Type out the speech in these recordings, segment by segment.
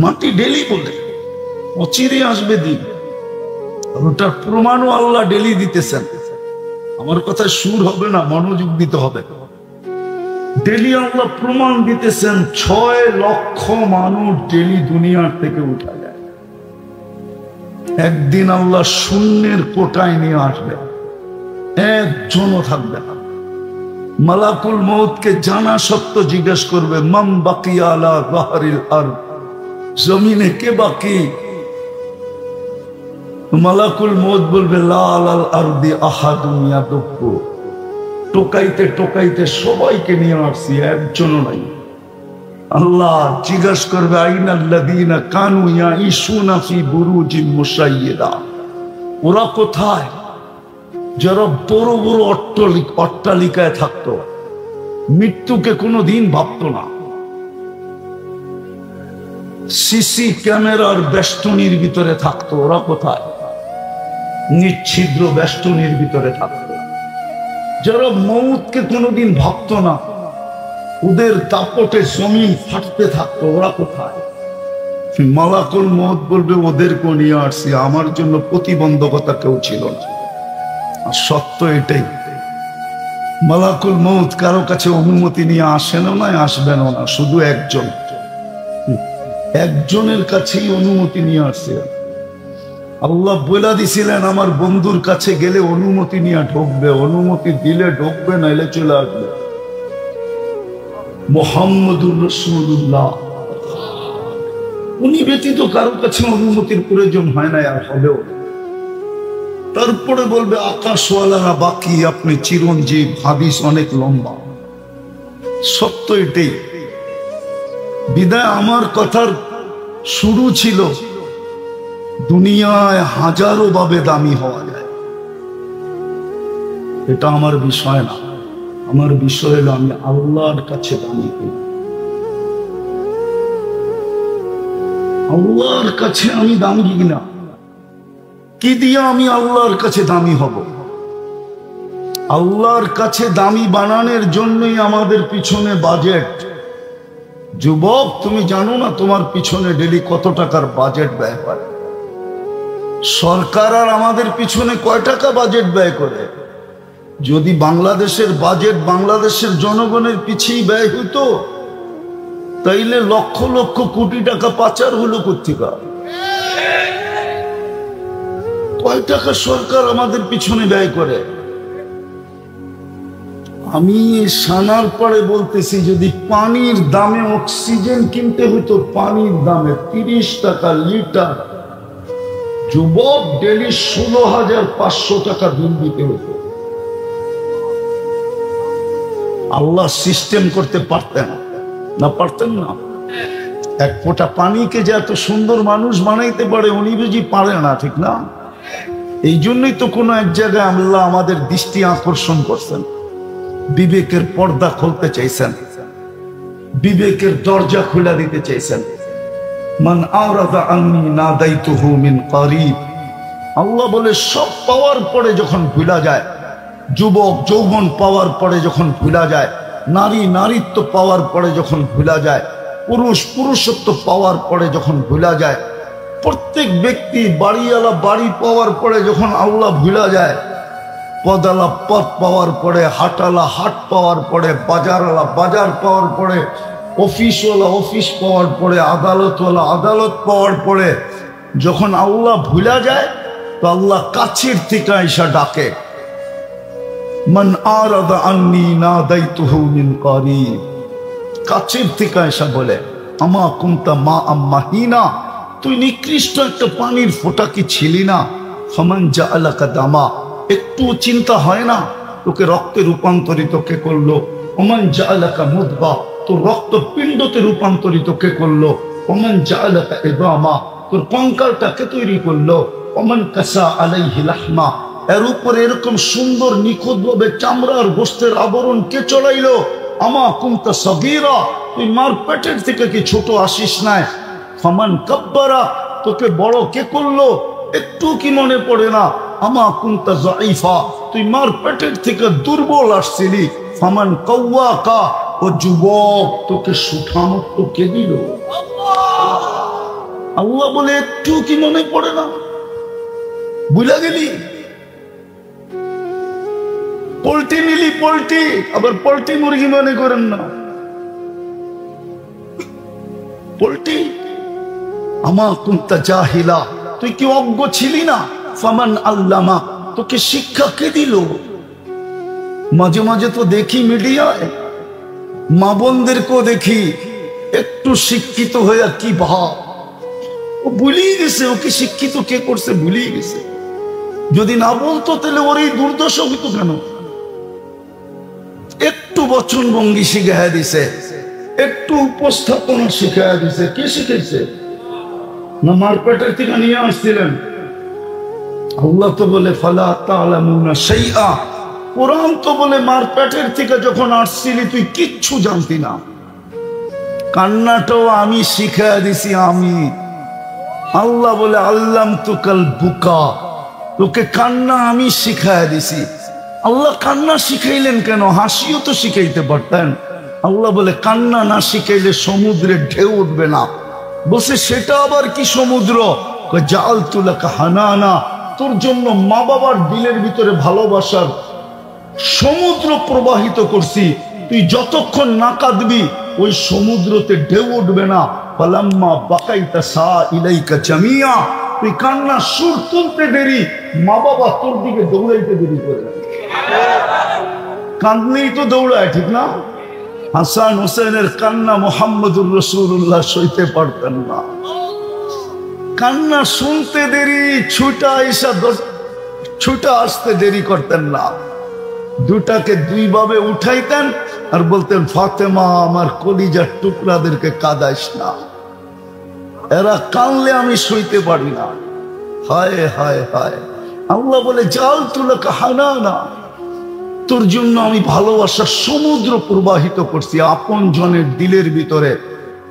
মাটি ডেলি বলে, অচিরে আসবে দিন। ওটার প্রমাণও আল্লাহ ডেলি দিতেছেন। আমার কথা সুর হবে না, মনোযোগ দিতে হবে। ডেলি আল্লাহ প্রমাণ দিতেছেন 6 লক্ষ মানুষ ডেলি দুনিয়ার থেকে উঠা যায়। একদিন আল্লাহ শূন্যের কোটায় নিয়ে আসবে, একজনও থাকবে না। মালাকুল মউতকে জানা সত্য জিজ্ঞেস করবে, মান বাকিয়া আলা যাহরিল আরদ, জমিনে কে বাকি? মালাকুল মউত বলবে, লা আলাল আরদি আহাদুন ইয়াদুকু, টোকাইতে টোকাইতে সবাইকে নিয়ে আসছি, একজনও নাই। আল্লাহ জিজ্ঞেস করবে, আইনাল্লাযীনা কানু ইয়াঈশুনা ফি বুরুজিন মুশাইয়্যিদা, ওরা কোথায়? যারা বড় বড় অট্টালিকায় থাকতো, মৃত্যুকে কোনোদিন ভাবতো না। সিসি ক্যামেরার বেষ্টনীর ভিতরে থাকতো, ওরা কোথায়? নিচ্ছিদ্র বেষ্টনীর ভিতরে থাকতো। যারা মউতকে কোনোদিন ভাবতো না, ওদের দাপটে জমিন ফাটতে থাকতো, ওরা কোথায়? মালাকুল মউত বলবে, ওদেরকে নিয়ে আসছি, আমার জন্য প্রতিবন্ধকতা কেউ ছিল না। আর সত্য এটাই, মালাকুল মউত কারো কাছে অনুমতি নিয়ে আসেন না, আসবেনও না, শুধু একজনের কাছেই অনুমতি নিয়ে আসছে। আল্লাহ বলে দিছিলেন, আমার বন্ধুর কাছে গেলে অনুমতি নিয়ে ঢুকবে, অনুমতি দিলে ঢুকবে, নাইলে চলে আসবে। মুহাম্মদুর রাসূলুল্লাহ, উনি ব্যতীত কারো কাছে অনুমতির প্রয়োজন হয় না, আর হবেও। তারপরে বলবে, আকাশওয়ালারা বাকি, আপনি চিরঞ্জীব। হাদিস অনেক লম্বা, সত্য এটাই। বিদায় আমার কথার শুরু ছিল, দুনিয়ায় হাজারো ভাবে দামি হওয়া যায়, এটা আমার বিষয় না। আমার বিষয় হলো আমি আল্লাহর কাছে দামি হই। আল্লাহর কাছে আমি দামি কিনা, কি দিয়ে আমি আল্লাহর কাছে দামি হব? আল্লাহর কাছে দামি বানানোর জন্যই আমাদের পিছনে বাজেট। যুবক, তুমি জানো না তোমার পিছনে ডেলি কত টাকার বাজেট ব্যয় করে? সরকার আর আমাদের পিছনে কয় টাকা বাজেট ব্যয় করে? যদি বাংলাদেশের বাজেট বাংলাদেশের জনগণের পিছেই ব্যয় হইতো, তাইলে লক্ষ লক্ষ কোটি টাকা পাচার হলো কোত্থেকে? কয় টাকা সরকার আমাদের পিছনে ব্যয় করে? আমি সানার পরে বলতেছি, যদি পানির দামে অক্সিজেন কিনতে হইতো, পানির দামে 30 টাকা লিটার, যুবক ডেলি 16,500 টাকা বিল দিতে হতো। আল্লাহ সিস্টেম করতে পারতেন না? পারতেন না? এক ফোঁটা পানিকে যে এত সুন্দর মানুষ বানাইতে পারে, উনি বুঝি পারে না, ঠিক না? এই জন্যই তো কোনো এক জায়গায় আল্লাহ আমাদের দৃষ্টি আকর্ষণ করছেন, বিবেকের পর্দা খুলতে চাইছেন, বিবেকের দরজা খুলে দিতে চাইছেন। মান আরাদা আন্নী নাদাইতুহু মিন করিব, আল্লাহ বলে, সব পাওয়ার পরে যখন ভুলা যায়, যুবক যৌবন পাওয়ার পরে যখন ভুলা যায়, নারী নারীত্ব পাওয়ার পরে যখন ভুলা যায়, পুরুষ পুরুষত্ব পাওয়ার পরে যখন ভুলা যায়, প্রত্যেক ব্যক্তি বাড়িওয়ালা বাড়ি পাওয়ার পরে যখন আল্লাহ ভুলা যায়, পদালা পথ পাওয়ার পরে, হাটালা হাট পাওয়ার পরে, বাজারওয়ালা বাজার পাওয়ার পরে, অফিসওয়ালা অফিস পাওয়ার পরে, আদালতওয়ালা আদালত পাওয়ার পরে যখন আল্লাহ ভুলা যায়, তো আল্লাহ কাছের থেকে আইসা ডাকে, মান আরাদা আন্নী নাদাইতুহু মিন করিব, কাছের থেকে আইসা বলে, আমা কুনতা মা আম্মাহিনা, তুই নিকৃষ্ট একটা পানির ফোঁটা কি ছিলি না? ফামান জাআলাকা দামা, একটু চিন্তা হয় না তোকে রক্তে রূপান্তরিত কে করলো? ওমান জাআলাকা মুদগা, তোর রক্ত পিণ্ডতে রূপান্তরিত কে করলো? ওমান জাআলাকা ইদামা, তোর কঙ্কালটাকে তৈরি করলো? ওমান কাসা আলাইহি লাহমা, এর উপরে এরকম সুন্দর নিখুঁতভাবে চামড়ার গোশতের আবরণ কে চড়াইলো? আমা কুনতা সগীরা, তুই মার পেটের থেকে কি ছোট আসিস নাই? ফামান কাব্বারা, তোকে বড় কে করলো? একটু কি মনে পড়ে না? আমা কুনতা যায়ীফা, তুই মার পেটের থেকে দুর্বল আসছিলি। ফামান কাওয়াকা, ও যুবক তোকে সুঠামত্ব কে দিল? আল্লাহ বলে একটু কি মনে পড়ে না? বুঝলা গেলি? পোল্ট্রি নিলি, পোল্ট্রি, আবার পোল্ট্রি মুরগি মনে করেন না, পোল্ট্রি। আমা কুনতা জাহিলা, তুই কি অজ্ঞ ছিলি না? ফামান আল্লামা, তোকে শিক্ষা কে দিল? মাঝে মাঝে তো দেখি মিডিয়ায় মা বোনদেরকেও দেখি একটু শিক্ষিত হয়ে কি ভাব, ও ভুলিয়ে গেছে ওকে শিক্ষিত কে করছে, ভুলিয়ে গেছে। যদি না বলতো তাহলে ওর এই দুর্দশা হইতো কেন? একটু বচন ভঙ্গি শিখাইয়া দিছে, একটু উপস্থাপনা শিখাইয়া দিছে। কে শিখাইছে? না মারপেটের থেকে নিয়ে আসছিলেন? আল্লাহ তো বলে ফালা তা'লামুনা শাইআ, কোরআন তো বলে মারপেটের থেকে যখন আসছিলি তুই কিচ্ছু জানতি না। কান্নাটাও আমি শিখাইয়া দিছি আমি। আল্লাহ বলে আল্লামতুকাল বুকা, তোকে কান্না আমি শিখাইয়া দিছি। আল্লাহ কান্না শিখাইলেন কেন? হাসিও তো শিখাইতে পারতেন। আল্লাহ বলে কান্না না শিখাইলে সমুদ্রে ঢেউ উঠবে না। বসে সেটা আবার কি সমুদ্র? জাআলতু লাকা হানানা, তোর জন্য মা বাবার দিলের ভিতরে ভালোবাসার সমুদ্র প্রবাহিত করছি। তুই যতক্ষণ না কাঁদবি ওই সমুদ্রতে ঢেউ উঠবে না। ফালাম্মা বাকাইতা সা ইলাইকা জামিয়া, তুই কান্না সুর তুলতে দেরি, মা বাবা তোর দিকে দৌড়াইতে দেরি করে। কাঁদলেই তো দৌড়ায়, ঠিক না? হাসান হোসেনের কান্না মুহাম্মদুর রাসূলুল্লাহ সইতে পারতেন না। কান্না শুনতে দেরি, ছুটা আসতে দেরি করতেন না। দুটাকে দুই ভাবে উঠাইতেন আর বলতেন ফাতেমা আমার কলিজার টুকরাদেরকে কাঁদাইস না, এরা কানলে আমি সইতে পারি না। হায় হায় হায়। আল্লাহ বলে জাআলতু লাকা হানানা, তোর জন্য আমি ভালোবাসার সমুদ্র প্রবাহিত করছি আপন জনের দিলের ভিতরে।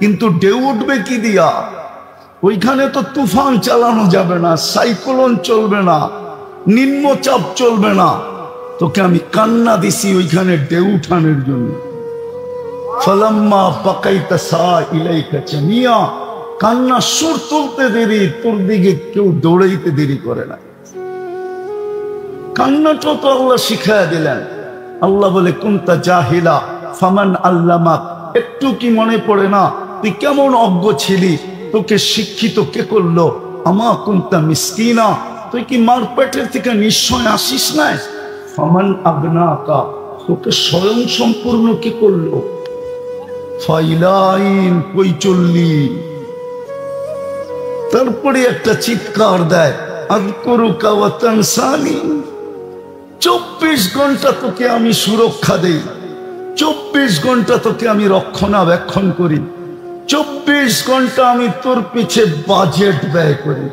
কিন্তু ঢেউ উঠবে কি দিয়া? ওইখানে তো তুফান চালানো যাবে না, সাইক্লোন চলবে না, নিম্নচাপ চলবে না। তোকে আমি কান্না দিছি ওইখানে ঢেউ উঠানোর জন্য। ফালাম্মা বাকাইতা সা ইলাইকা জামিয়া, কান্না সুর তুলতে দেরি, তোর দিকে কেউ দৌড়াইতে দেরি করে না। কান্নাটা তো আল্লাহ শিখাইয়া দিলেন। আল্লাহ বলে কুনতা জাহিলা ফামান আল্লামাক, একটু কি মনে পড়ে না তুই কেমন অজ্ঞ ছিলি? তোকে শিক্ষিত কে করলো? আমা কুনতা মিসকিনা, তুই কি মার পেটের থেকে নিশ্চয় আসিস নাই? ফামান আগনাকা, তোকে স্বয়ং সম্পূর্ণ কি করলো? ফাইলাইন, কই চললি? তারপরে একটা চিৎকার দেয় আযকুরুকা ওয়া তানসানি। 24 ঘন্টা তোকে আমি সুরক্ষা দেই, 24 ঘন্টা তোকে আমি রক্ষণাবেক্ষণ করি, 24 ঘন্টা আমি তোর পিছে বাজেট ব্যয় করি।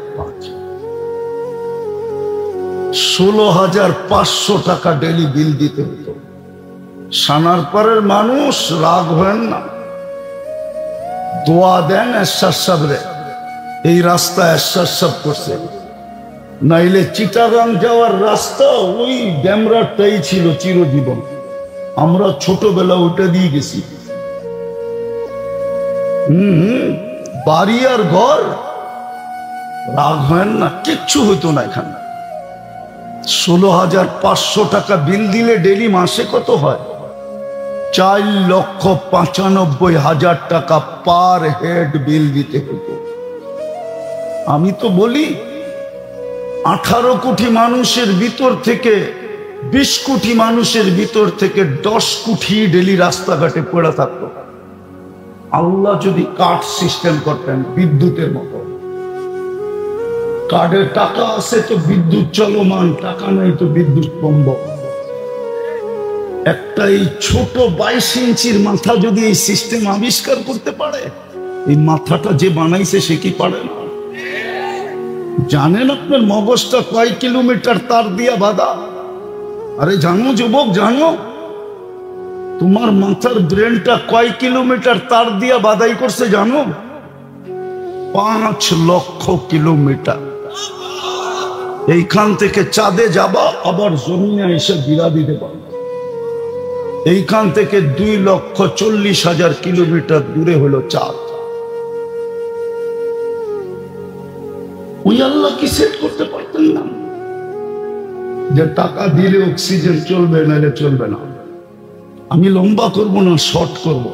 16,500 টাকা ডেলি বিল দিতে হতো। সানারপাড়ের মানুষ রাগ হবেন না, দোয়া দেন এরশাদ সাহেবরে, এই রাস্তা এরশাদ সাহেব করছে। নাইলে চিটাগাং যাওয়ার রাস্তা ওই ড্যামরাটাই ছিল চিরজীবন। আমরা ছোটবেলা ওটা দিয়ে গেছি। বাড়ি আর ঘর, রাগ হয় না, কিচ্ছু হইতো না এখানে। 16,500 টাকা বিল দিলে ডেলি মাসে কত হয়? 4,95,000 টাকা পার হেড বিল দিতে হতো। আমি তো বলি 18 কোটি মানুষের ভিতর থেকে 20 কোটি মানুষের ভিতর থেকে 10 কোটি ডেলি রাস্তাঘাটে পড়ে থাকতো। আল্লাহ যদি কার্ড সিস্টেম করতেন বিদ্যুতের মতো, কার্ডের টাকা আছে তো বিদ্যুৎ চলমান, টাকা নাই তো বিদ্যুৎ বন্ধ। একটা এই ছোট 22 ইঞ্চির মাথা যদি এই সিস্টেম আবিষ্কার করতে পারে, এই মাথাটা যে বানাইছে সে কি পারে না? জানেন আপনার মগজটা কয় কিলোমিটার তার দিয়া বাঁধা? আরে জানো যুবক, জানো তোমার মাথার ব্রেনটা কয় কিলোমিটার তার দিয়া বাঁধাই করছে জানো? 5 লক্ষ কিলোমিটার। এইখান থেকে চাঁদে যাবা, আবার জমিনে এসে বিরা দিতে পারবে। এইখান থেকে 2,40,000 কিলোমিটার দূরে হলো চাঁদ। ওই আল্লাহ কি সেট করতে পারতেন না যে টাকা দিলে অক্সিজেন চলবে, নাহলে চলবে না? আমি লম্বা করব না, শর্ট করব,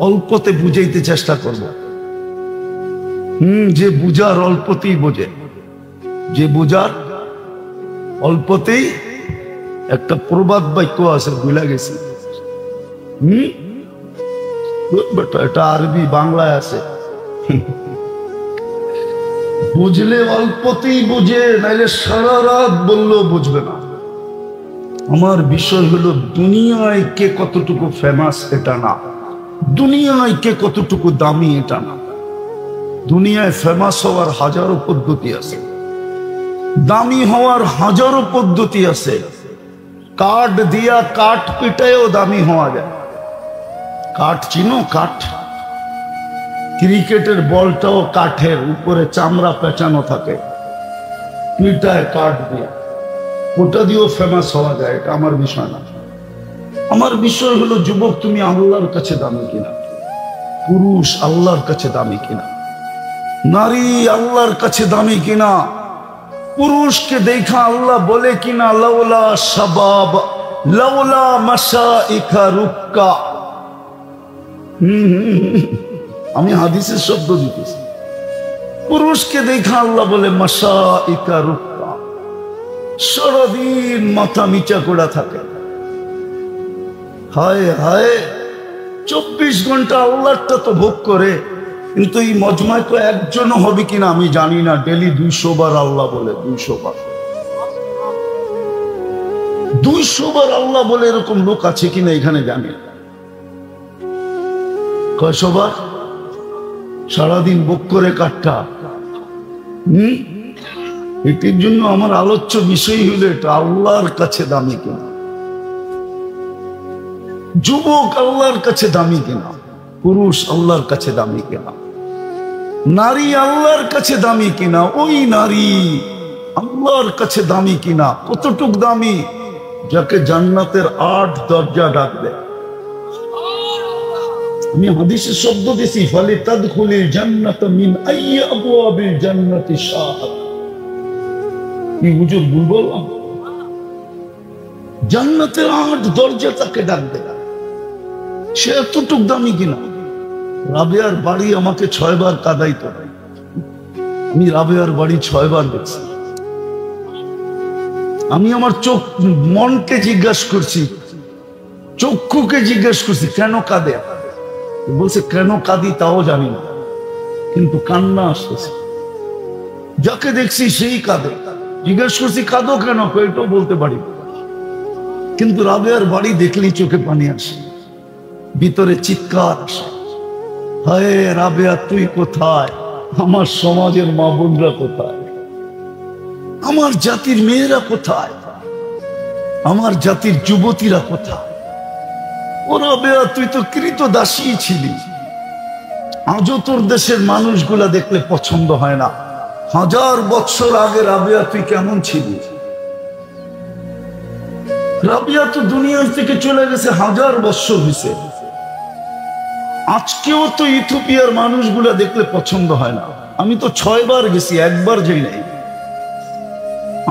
অল্পতে বুঝাইতে চেষ্টা করব। যে বুঝার অল্পতেই বোঝে, যে বুঝার অল্পতেই। একটা প্রবাদ বাক্য আছে, ভুলে গেছি। এটা আরবি, বাংলায় আছে। বুঝলে অল্পতেই বুঝে, নাইলে সারা রাত বললেও বুঝবে না। আমার বিষয় হলো দুনিয়ায় কে কতটুকু ফেমাস এটা না, দুনিয়ায় কে কতটুকু দামি এটা না। দুনিয়ায় ফেমাস হওয়ার হাজারো পদ্ধতি আছে, দামি হওয়ার হাজারো পদ্ধতি আছে। কাঠ দিয়া কাঠ পিটায়ও দামি হওয়া যায়। কাঠ চিনো? কাঠ, ক্রিকেটের বলটাও কাঠের, উপরে চামড়া পেঁচানো থাকে, পিটায় কাঠ দিয়ে, ওটা দিয়েও ফেমাস হওয়া যায়। এটা আমার বিষয় না। আমার বিষয় হলো যুবক, তুমি আল্লাহর কাছে দামি কিনা, পুরুষ আল্লাহর কাছে দামি কিনা, নারী আল্লাহর কাছে দামি কিনা। পুরুষকে দেখা আল্লাহ বলে কিনা, লাউলা শাবাব লাউলা মাশাইখা রুক্কা। আমি হাদিসের শব্দ দিতেছি। পুরুষকে দেখা আল্লাহ বলে মাশাইখা রুক্কা, সারাদিন মাথা নিচা করে থাকে। হায় হায়, 24 ঘন্টা আল্লাহটা তো ভোগ করে, কিন্তু এই মজমায় তো একজনও হবে কিনা আমি জানি না। ডেলি 200 বার আল্লাহ বলে, 200 বার, 200 বার আল্লাহ বলে এরকম লোক আছে কিনা এখানে জানি না। কয়শো বার? সারাদিন ভোগ করে কাঠটা। এটির জন্য আমার আলোচ্য বিষয় হলো এটা, আল্লাহর কাছে দামি কিনা। যুবক আল্লাহর কাছে দামি কিনা, পুরুষ আল্লাহর কাছে দামি কিনা, নারী আল্লাহর কাছে দামি কিনা, ওই নারী আল্লাহর কাছে দামি কিনা। কতটুক দামি? যাকে জান্নাতের 8 দরজা ডাকবে। আমি হাদিসের শব্দ দিছি, ফালি তাদখুলিল জান্নাত মিন আইয়ি আবওয়াবিল জান্নাতি শাআত। কি হুজুর ভুল বললাম? জান্নাতের 8 দরজা তাকে ডাকবে। সে এতটুক দামি কিনা। রাবেয়ার বাড়ি আমাকে 6 বার কাঁদাইতো। আমি রাবেয়ার বাড়ি 6 বার দেখছি। আমি আমার মনকে জিজ্ঞাসা করছি, চক্ষুকে জিজ্ঞেস করছি কেন কাঁদে। বলছে কেন কাঁদি তাও জানি না, কিন্তু কান্না আসতেছে। যাকে দেখছি সেই কাঁদে। জিজ্ঞেস করছি কাঁদো কেন, এটাও বলতে পারি। কিন্তু রাবেয়ার বাড়ি দেখলেই চোখে পানি আসে, ভিতরে চিৎকার আসে, হায় রাবেয়া তুই কোথায়, আমার সমাজের মা বোনরা কোথায়, আমার জাতির মেয়েরা কোথায়, আমার জাতির যুবতীরা কোথায়। ও রাবেয়া তুই তো কৃতদাসী ছিলি, আজও তোর দেশের মানুষগুলা দেখলে পছন্দ হয় না। 1000 বছর আগে রাবেয়া তুই কেমন ছিলি? রাবেয়া তো দুনিয়ার থেকে চলে গেছে 1000 বছর হয়েছে। আজকেও তো ইথিওপিয়ার মানুষগুলা দেখলে পছন্দ হয় না। আমি তো 6 বার গেছি, একবার যাই নাই।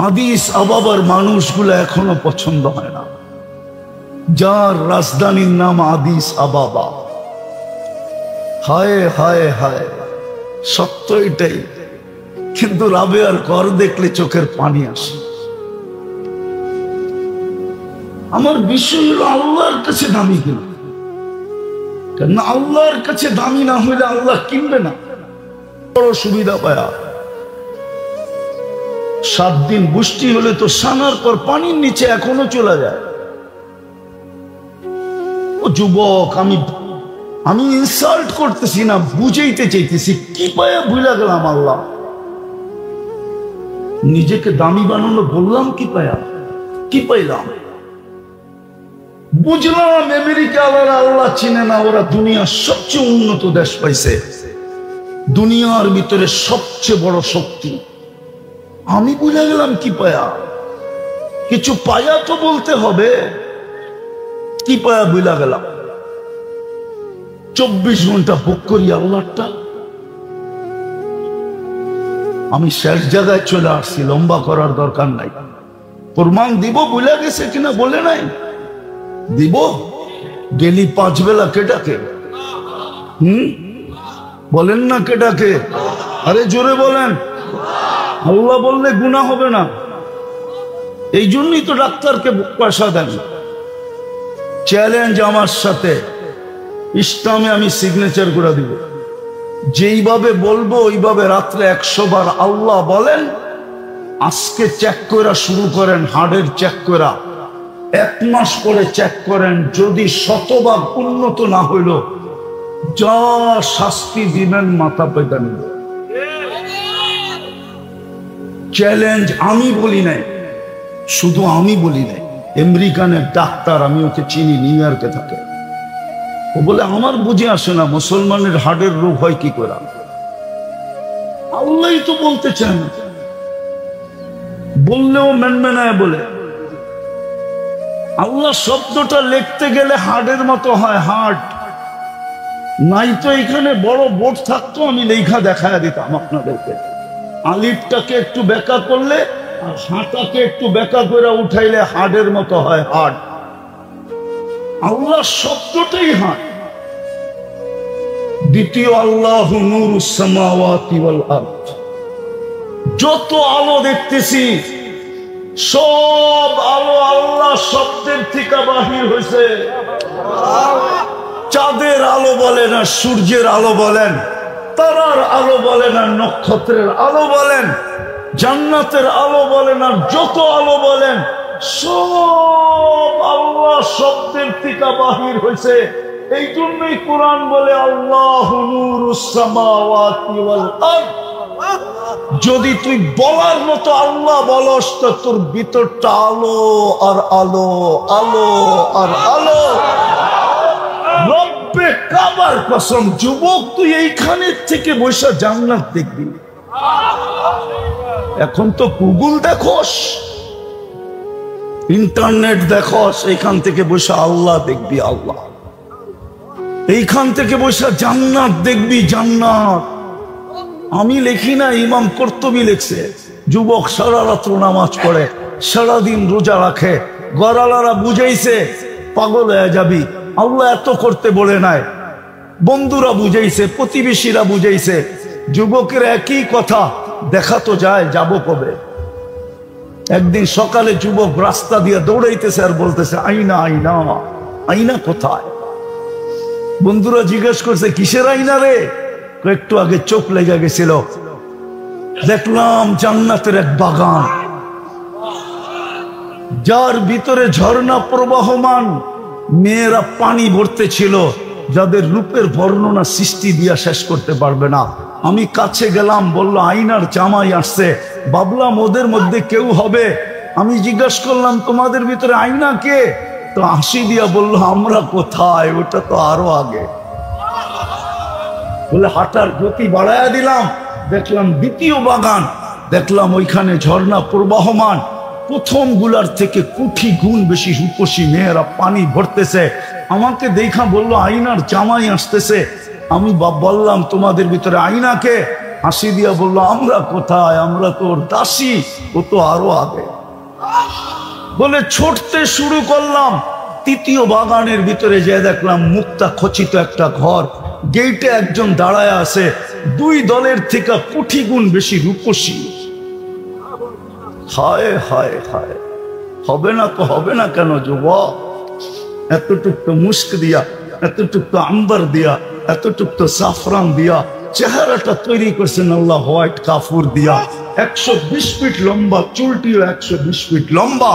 আদিস আবাবার মানুষগুলা এখনো পছন্দ হয় না, যার রাজধানীর নাম আদিস আবাবা। হায় হায় হায়, সত্য এটাই। কিন্তু রাবেয়ার ঘর দেখলে চোখের পানি আসে। আমার বিষয় হলো আল্লাহর কাছে দামি কিনা। কেন আল্লাহর কাছে দামি না হইলে আল্লাহ কিনবে না। বড় সুবিধা পায়া 7 দিন বৃষ্টি হলে তো সানার পর পানির নিচে এখনো চলে যায়। ও যুবক, আমি ইনসাল্ট করতেছি না, বুঝাইতে চাইতেছি। কি পায়া ভুলে গেলাম আল্লাহ। নিজেকে দামি বানানো বললাম কি পায়া, কি পাইলাম? বুঝলাম আমেরিকা আল্লাহ চিনে না, ওরা দুনিয়ার সবচেয়ে উন্নত দেশ পাইছে, দুনিয়ার ভিতরে সবচেয়ে বড় শক্তি। আমি বুঝে গেলাম কি পায়া। কিছু পায়া তো বলতে হবে। কি পায়া বুঝা গেলাম? 24 ঘন্টা ভোগ করি আল্লাহটা। আমি শেষ জায়গায় চলে আসছি, লম্বা করার দরকার নাই। প্রমাণ দিব, বলে গেছে কিনা বলে নাই, দিব। ডেলি 5 বেলা কেটাকে বলেন না, কেটাকে? আরে জোরে বলেন। আল্লাহ বললে গুনাহ হবে না। এই জন্যই তো ডাক্তারকে পয়সা দেন। চ্যালেঞ্জ আমার সাথে, ইসলামে আমি সিগনেচার করে দিব। যেইভাবে বলবো ওইভাবে রাত্রে 100 বার আল্লাহ বলেন। আজকে চেক করা শুরু করেন, হার্টের চেক করা 1 মাস পরে চেক করেন। যদি 100 ভাগ উন্নত না হইল, যা শাস্তি দিবেন মাথা পেতে নিব। চ্যালেঞ্জ আমি বলি নাই, শুধু আমি বলি নাই, আমেরিকানের ডাক্তার, আমি ওকে চিনি, নিউ ইয়র্কে থাকে। ও বলে আমার বুঝে আসে না মুসলমানের হার্টের রোগ হয় কি করে। আল্লাহই তো বলতে চান, বললেও মেনমেনায় বলে। আল্লাহ শব্দটা লিখতে গেলে হার্টের মতো হয়, হার্ট নাই তো এখানে বড় বোর্ড থাকতো, আমি লেখা দেখায় দিতাম আপনাদেরকে। আলিফটাকে একটু বেঁকা করলে আর হাঁটাকে একটু বেঁকা করে উঠাইলে হার্টের মতো হয়, হার্ট। আল্লাহ শব্দটাই হার্ট। দ্বিতীয়, আল্লাহু নূরুস সামাওয়াতি ওয়াল আরদ। যত আলো দেখতেছি সব আলো আল্লাহ শব্দের থেকে বাহির হয়েছে। চাঁদের আলো বলেন আর সূর্যের আলো বলেন, তারার আলো বলেন আর নক্ষত্রের আলো বলেন, জান্নাতের আলো বলেন আর যত আলো বলেন, সব আল্লাহ শব্দের থেকে বাহির হয়েছে। এই জন্যই কোরআন বলে আল্লাহু নূরুস সামাওয়াতি ওয়াল আরদ। যদি তুই বলার মতো আল্লাহ বলস তো তোর ভিতরটা আলো আর আলো, আলো আর আলো। রব্বে কাবার কসম, যুবক তুই এইখানে থেকে বসে জান্নাত দেখবি। এখন তো গুগল দেখোস, ইন্টারনেট দেখোস, এইখান থেকে বসে আল্লাহ দেখবি, আল্লাহ। এইখান থেকে বসে জান্নাত দেখবি, জান্নাত। আমি লিখি না, ইমাম কর্তুবী লিখছে। যুবক সারা রাত্র নামাজ পড়ে, সারাদিন রোজা রাখে, গরালারা বুঝাইছে পাগল হয়ে যাবি, আল্লাহ এত করতে বলে নাই। বন্ধুরা বুঝাইছে, প্রতিবেশীরা বুঝাইছে, যুবকের একই কথা, দেখা তো যায়, যাব কবে। একদিন সকালে যুবক রাস্তা দিয়ে দৌড়াইতেছে আর বলতেছে আইনা, আইনা, আইনা কোথায়? বন্ধুরা জিজ্ঞেস করছে কিসের আইনা রে? একটু আগে চোখ লেগে গেছিল, দেখলাম জান্নাতের এক বাগান, যার ভিতরে ঝর্ণা প্রবাহমান, মেয়েরা পানি ভরতে ছিল, যাদের রূপের বর্ণনা সৃষ্টি দিয়া শেষ করতে পারবে না। আমি কাছে গেলাম, বলল আইনার জামাই আসছে। ভাবলাম ওদের মধ্যে কেউ হবে। আমি জিজ্ঞাসা করলাম তোমাদের ভিতরে আইনা কে? তো হাসি দিয়া বলল আমরা কোথায়, ওটা তো আরো আগে। বলে হাঁটার গতি বাড়াইয়া দিলাম, দেখলাম দ্বিতীয় বাগান, দেখলাম ওইখানে ঝর্ণা প্রবাহমান, প্রথম গুলার থেকে কোটি গুণ বেশি রূপসী মেয়েরা পানি ভরতেছে। আমাকে দেখা বলল আইনার জামাই আসতেছে। আমি বললাম তোমাদের ভিতরে আইনা কে? হাসি দিয়া বলল আমরা কোথায়, আমরা তো ওর দাসী, ও তো আরো আগে। বলে ছুটতে শুরু করলাম। তৃতীয় বাগানের ভিতরে যে দেখলাম মুক্তা খচিত একটা ঘর, গেটে একজন দাঁড়ায় আছে, 2 দলের থেকে কোটি গুণ বেশি রূপসী। হায় হায় হায়, হবে না তো হবে না কেন যুবক? এতটুক তো মুস্ক দিয়া, এতটুক তো আম্বার দিয়া, এতটুক তো সাফরান দিয়া চেহারাটা তৈরি করছেন আল্লাহ, হোয়াইট কাফুর দিয়া। 120 ফিট লম্বা, চুলটিও 120 ফিট লম্বা,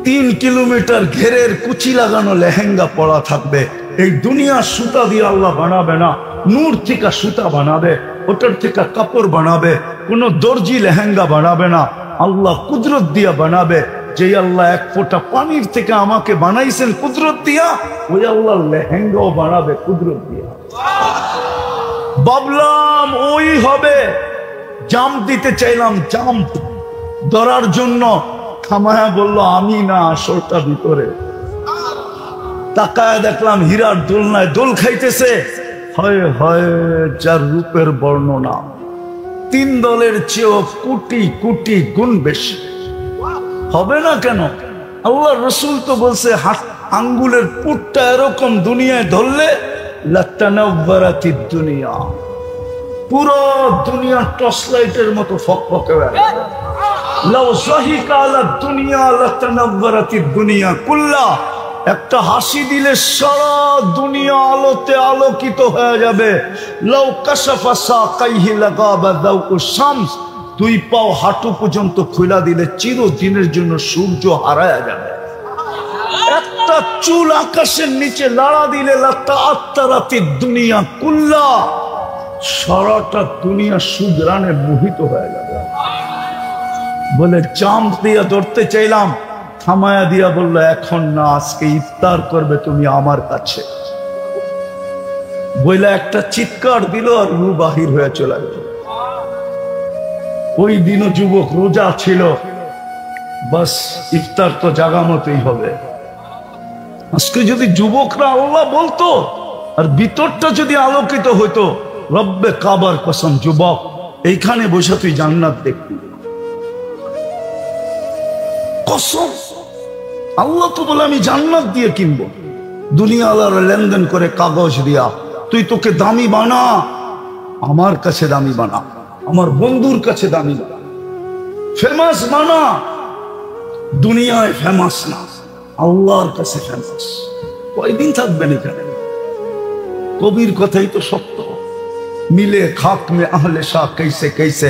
3 কিলোমিটার ঘেরের কুচি লাগানো লেহেঙ্গা পরা থাকবে। এই দুনিয়ার সুতা দিয়ে আল্লাহ বানাবে না, নূর থেকে সুতা বানাবে, ওটার থেকে কাপড় বানাবে। কোন দর্জি লেহেঙ্গা বানাবে না, আল্লাহ কুদরত দিয়া বানাবে। যে আল্লাহ 1 ফোঁটা পানির থেকে আমাকে বানাইছেন কুদরত দিয়া, ওই আল্লাহ লেহেঙ্গাও বানাবে কুদরত দিয়া। ভাবলাম ওই হবে, জাম্প দিতে চাইলাম, জাম্প ধরার জন্য থামায়া বলল আমি না, আসলটা ভিতরে। তাকায় দেখলাম হীরার দোলনায় দোল খাইতেছে। হয় হয় যার রূপের বর্ণনা। তিন দলের চেয়েও কোটি কোটি গুণ বেশি। হবে না কেন? আল্লাহ রসুল তো বলছে হাত আঙ্গুলের পুটটা এরকম দুনিয়ায় ধরলে লাতানাওয়ারাতিদ দুনিয়া, পুরো দুনিয়া টর্চ লাইটের মতো ফকফকে বেড়ায়। লাউ যাহিকা আলা দুনিয়া লাতানাওয়ারাতিদ দুনিয়া কুল্লা, একটা হাসি দিলে সারা দুনিয়া আলোতে আলোকিত হয়ে যাবে। লাউ কাশাফা সাকাইহি লাগাবা দাউ শামস, দুই পাও হাঁটু পর্যন্ত খুলা দিলে চিরদিনের জন্য সূর্য হারায়া যাবে। একটা চুল আকাশের নিচে লাড়া দিলে লাতাআত্তারাতিদ দুনিয়া কুল্লা, সারাটা দুনিয়া সুগ্রানে মোহিত হয়ে যাবে। বলে চাঁদ দিয়া ধরতে চাইলাম, থামায়া দিয়া বললো এখন না, আজকে ইফতার করবে তুমি আমার কাছে। বইলা একটা চিৎকার দিল আর রু বাহির হয়ে চলে গেল। ওই দিনও যুবক রোজা ছিল, বাস ইফতার তো জাগা মতোই হবে। আজকে যদি যুবকরা আল্লাহ বলতো আর ভিতরটা যদি আলোকিত হইতো, রব্বে কাবার কসম যুবক এইখানে বসে তুই জান্নাত দেখবি। কসম, আল্লাহ তো বলে আমি জান্নাত দিয়ে কিনবো। দুনিয়া আল্লাহর লেনদেন করে কাগজ দিয়া, তুই তোকে দামি বানা, আমার কাছে দামি বানা, আমার বন্ধুর কাছে দামি বানা, ফেমাস বানা। দুনিয়ায় ফেমাস না, আল্লাহর কাছে ফেমাস। কয়দিন থাকবেন এখানে? কবির কথাই তো সত্য। मिले खाक में अहले शाह कैसे कैसे,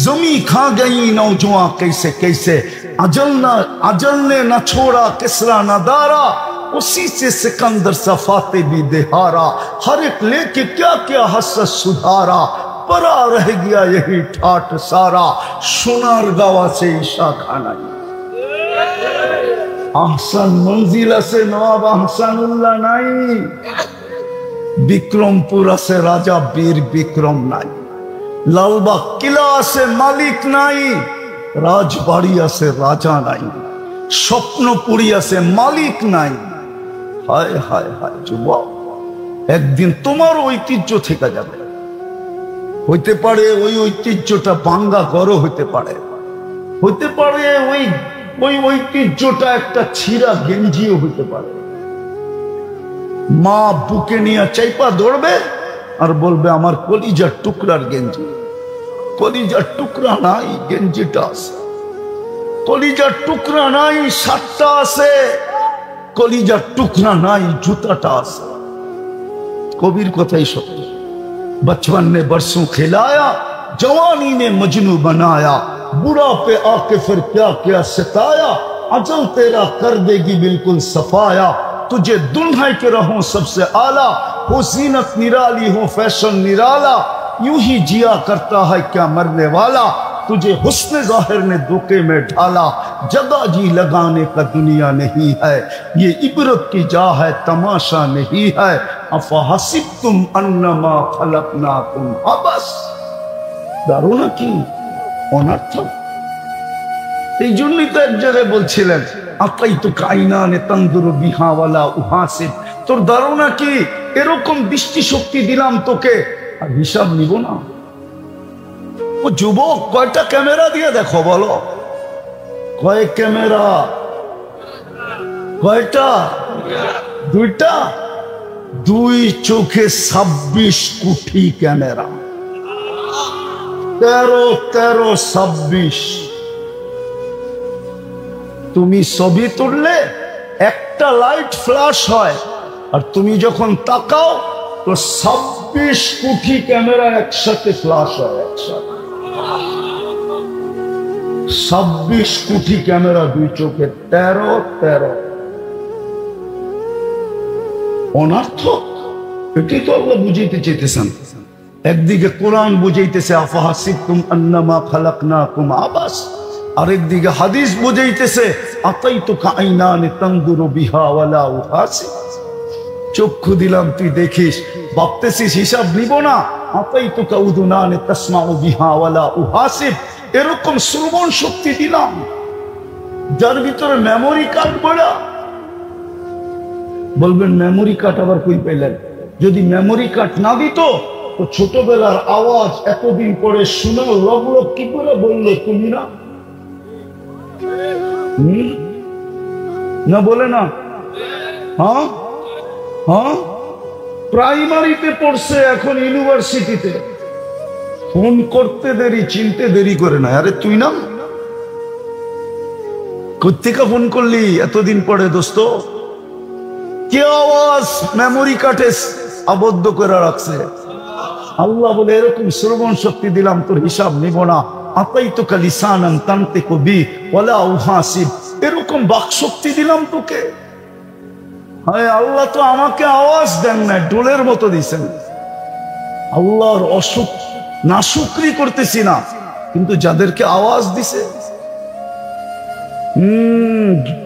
जमी खा गई नौजवां कैसे कैसे, अजल ने न छोड़ा किसरा न दारा, उसी से सिकंदर सफाते भी देहारा, हर एक लेके क्या क्या हसरत सुधारा, परा रह गया यही ठाट सारा, सोनार गावा से ईशा खाना। अहसन मंजिला से नवाब अहसानुल्लाह नहीं, বিক্রমপুর আছে রাজা বীর বিক্রম নাই, লালবাগ কিলা আছে মালিক নাই, রাজবাড়ি আছে রাজা নাই, স্বপ্নপুরী আছে মালিক নাই। হায় হায় হায় যুবক, একদিন তোমার ঐতিহ্য থেকে যাবে। হইতে পারে ওই ঐতিহ্যটা ভাঙ্গা ঘরও হইতে পারে, হইতে পারে ওই ঐতিহ্যটা একটা ছিঁড়া গেঞ্জিও হইতে পারে। মা বুকে নিয়ে চাইপা ধরবে আর বলবে আমার কলিজার টুকরার গেঞ্জি। কলিজার টুকরা নাই, গেঞ্জিটা আছে। কলিজার টুকরা নাই, শার্টটা আছে। কলিজার টুকরা নাই, জুতাটা আছে। কবির কথাই সত্য। बचपन ने बरसों खिलाया, जवानी ने मजनू बनाया, बुढ़ा पे आके फिर क्या क्या सताया, अजल तेरा कर देगी बिल्कुल सफाया, तुझे दुल्हन के रहूं सबसे आला, हो जीनत निराली हो फैशन निराला, यूं ही जिया करता है क्या मरने वाला, तुझे हुस्न जाहिर ने धोखे में ढाला, जगह जी लगाने का दुनिया नहीं है, ये इबरत की जा है तमाशा नहीं है, अफहसिबतुम अन्नमा खलकनाकुम अबस। দারুণ কি অনর্থক। এই জন্যই তো এক জায়গায় বলছিলেন আতাইতু কাইনানে তানদুরু বিহা ওয়ালা উহাসিব, তোর ধারণা কি এরকম দৃষ্টিশক্তি দিলাম তোকে আর হিসাব নিব না? ও যুবক, কয়টা ক্যামেরা দিয়ে দেখো বলো? কয় ক্যামেরা? কয়টা? দুইটা। দুই চোখে 26 কোটি ক্যামেরা, 13 তুমি ছবি তুললে একটা লাইট ফ্ল্যাশ হয়, আর তুমি যখন তাকাও তো 26 কোটি ক্যামেরা একসাথে ফ্ল্যাশ হয়। একসাথে 26 কোটি ক্যামেরা দুই চোখে, 13 অনর্থক। এটি তো আল্লাহ বুঝাইতে চাইতেছেন। একদিকে কোরআন বুঝাইতেছে আফাহাসিবতুম আন্নামা খালাকনাকুম আবাস, আরেকদিকে হাদিস বুঝাইতেছে আতাইতুকা আইনানে তানদুরু বিহা ওয়ালা উহাসিব। চক্ষু দিলাম তুই দেখিস, ভাবতেছিস হিসাব নিব না। আতাইতুকা উযুনানে তাসমাউ বিহা ওয়ালা উহাসিব, এরকম শ্রবণ শক্তি দিলাম যার ভিতরে মেমোরি কার্ড বড়া। বলবেন মেমোরি কার্ড আবার কই পেলেন? যদি মেমোরি কার্ড না দিত তো ছোটবেলার আওয়াজ এতদিন পরে শোনা লগলো কি করে বললো তুমি না? না বলে না? হ্যাঁ হ্যাঁ, প্রাইমারিতে পড়ছে, এখন ইউনিভার্সিটিতে। ফোন করতে দেরি, চিনতে দেরি করে না। আরে তুই না, কোত্থেকে ফোন করলি এতদিন পরে দোস্ত? কে আওয়াজ মেমোরি কার্ডে আবদ্ধ করে রাখছে? আল্লাহ বলে এরকম শ্রবণ শক্তি দিলাম, তোর হিসাব নিব না। আতাইতুকা লিসানান তানতিকু বি ওয়ালা উহাসিব, এরকম বাক শক্তি দিলাম তোকে। হ্যাঁ, আল্লাহ তো আমাকে আওয়াজ দেন না, ডোলের মতো দিছেন। আল্লাহর অসুখ নাশুকরি করতেছি না, কিন্তু যাদেরকে আওয়াজ দিছে,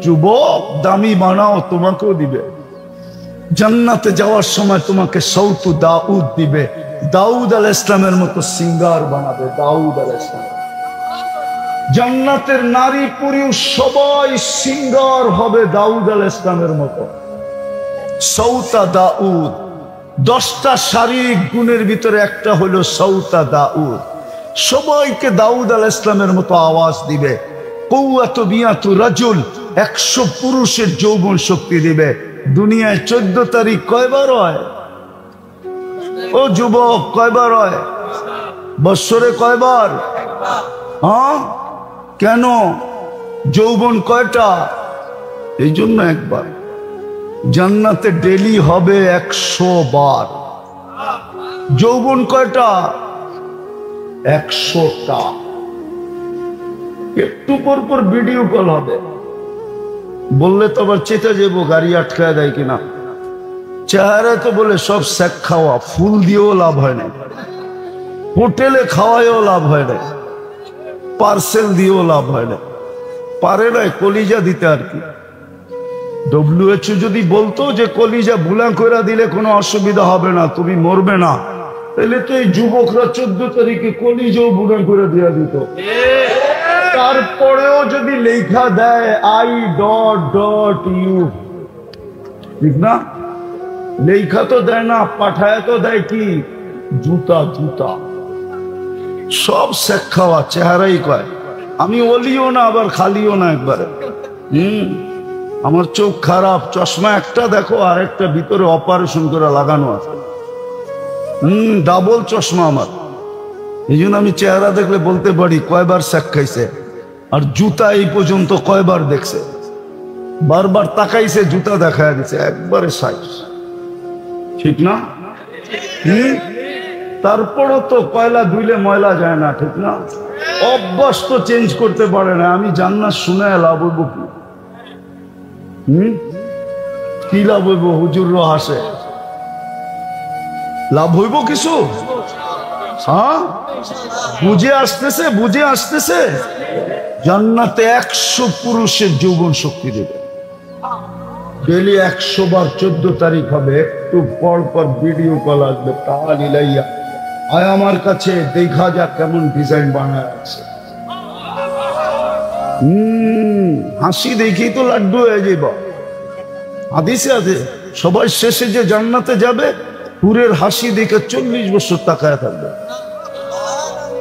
যুবক দামি বানাও, তোমাকেও দিবে। জান্নাতে যাওয়ার সময় তোমাকে সৌতু দাউদ দিবে, দাউদ আলাইহিস সালামের মতো সিঙ্গার বানাবে। দাউদ আলাইহিস সালাম, জান্নাতের নারী পুরুষ সবাই সিঙ্গার হবে দাউদ আলাইহিস সালামের মতো। সৌতা দাউদ, 10টা শারীরিক গুণের ভিতরে একটা হলো সৌতা দাউদ। সবাইকে দাউদ আলাইহিস সালামের মতো আওয়াজ দিবে। কওয়াতু বিয়াতু রাজুল, 100 পুরুষের যৌবন শক্তি দিবে। দুনিয়ায় 14 তারিখ কয়বার হয়? ও যুবক, কয়বার হয় বৎসরে? কয়বার? হ্যাঁ, কেন? যৌবন কয়টা? এই জন্য একবার। জান্নাতে ডেলি হবে 100 বার। যৌবন কয়টা? 100টা। একটু পর পর ভিডিও কল হবে, বললে তো আবার চেতে যাবো, গাড়ি আটকায় দেয় কিনা। চেহারা তো বলে সব শেখ খাওয়া, ফুল দিয়েও লাভ হয় না, হোটেলে খাওয়ায়ও লাভ হয় না, পার্সেল দিয়েও লাভ হয় না। পারে না কলিজা দিতে। আর কি WHO যদি বলতো যে কলিজা বুলা করে দিলে কোনো অসুবিধা হবে না, তুমি মরবে না, তাহলে তো এই যুবকরা 14 তারিখে কলিজাও বুলা করে দিয়ে দিত। তারপরেও যদি লেখা দেয় I.U, ঠিক না? লেখা তো দেয় না, পাঠায় তো দেয় কি? জুতা। জুতা সব শেখ খাওয়া, চেহারাই কয়। আমি ওলিও না আবার খালিও না একবারে। আমার চোখ খারাপ, চশমা একটা দেখো, আর একটা ভিতরে অপারেশন করে লাগানো আছে। ডাবল চশমা আমার। এই জন্য আমি চেহারা দেখলে বলতে পারি কয়বার শেখ খাইছে। আর জুতা এই পর্যন্ত কয়বার দেখছে, বারবার তাকাইছে, জুতা দেখায় দিছে, একবারে সাইজ, ঠিক না? তারপরও তো কয়লা ধুইলে ময়লা যায় না, ঠিক না? অভ্যাস তো চেঞ্জ করতে পারে না। আমি জান্নাত শুনে লাভ হইব কি? কি লাভ হইব? হুজুররা হাসে, লাভ হইব কিছু? হ্যাঁ, বুঝে আসতেছে, বুঝে আসতেছে। জান্নাতে 100 পুরুষের যৌবন শক্তি দেবে। ডেলি 100 বার 14 তারিখ হবে। একটু পর পর ভিডিও কল আসবে, টাকা নিলাইয়া আয় আমার কাছে, দেখা যাক কেমন ডিজাইন বানায় আছে। হাসি দেখেই তো লাড্ডু হয়ে যাব। হাদিসে আছে সবাই শেষে যে জান্নাতে যাবে, হুরের হাসি দেখে 40 বছর তাকায় থাকবে।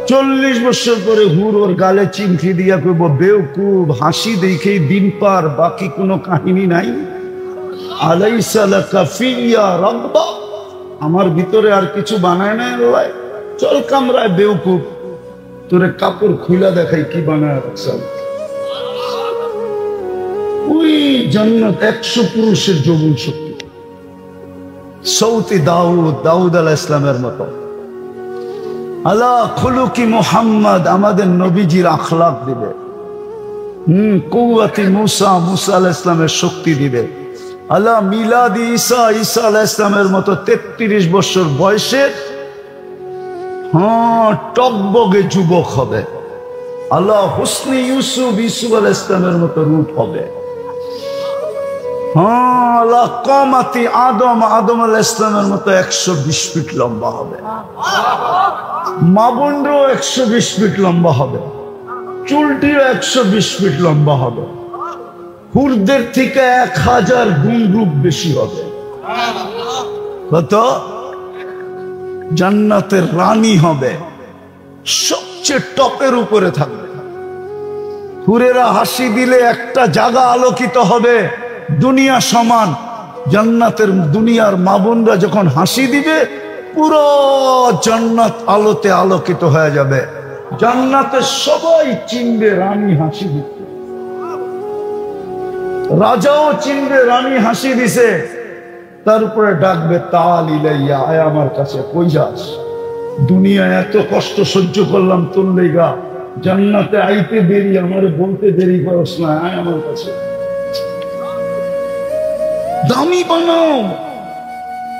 40 বছর পরে হুর ওর গালে চিমটি দিয়া কইব, বেওকুব, হাসি দেখেই দিন পার, বাকি কোনো কাহিনী নাই। আলাইসা লাকা ফিয়া রাব্বা, আমার ভিতরে আর কিছু বানায় নাই আল্লাহ। চল কামরায় বেওকুব, তোরে কাপড় খুইলা দেখাই কি বানায় রাখছ। ওই জান্নাত 100 পুরুষের যৌবন শক্তি। সৌতি দাউদ আলাইহিস সালামের মতো। আলা খুলুকি মুহাম্মদ, আমাদের নবীজির আখলাক দিবে। কুওয়াতি মুসা আলাইহিস সালামের শক্তি দিবে। আলা মিলাদি ঈসা আলাইহিস সালামের মতো 33 বছর বয়সে টকবগে যুবক হবে। আলা হুসনি ইউসুফ আলাইহিস সালামের মতো রূপ হবে। আলা কামাতি আদম আলাইহিস সালামের মতো 120 ফিট লম্বা হবে। মা বোনও 120 ফিট লম্বা হবে। চুলটিও 120 ফিট লম্বা হবে। হুরদের থেকে 1000 গুণ রূপ বেশি হবে। কত? জান্নাতের রানী হবে, সবচেয়ে টপের উপরে থাকবে। হুরেরা হাসি দিলে একটা জায়গা আলোকিত হবে দুনিয়া সমান। জান্নাতের দুনিয়ার মা বোনরা যখন হাসি দিবে পুরো জান্নাত আলোতে আলোকিত হয়ে যাবে। জান্নাতে সবাই চিনবে রানী হাসি দিচ্ছে, রাজাও চিনবে রানী হাসি দিছে। তারপরে ডাকবে তাল ইলাইয়া, আয় আমার কাছে, কই যাস? দুনিয়ায় এত কষ্ট সহ্য করলাম তোর লেগা, জান্নাতে আইতে দেরি, আমারে বলতে দেরি করস না, আয় আমার কাছে। দামি বানাও,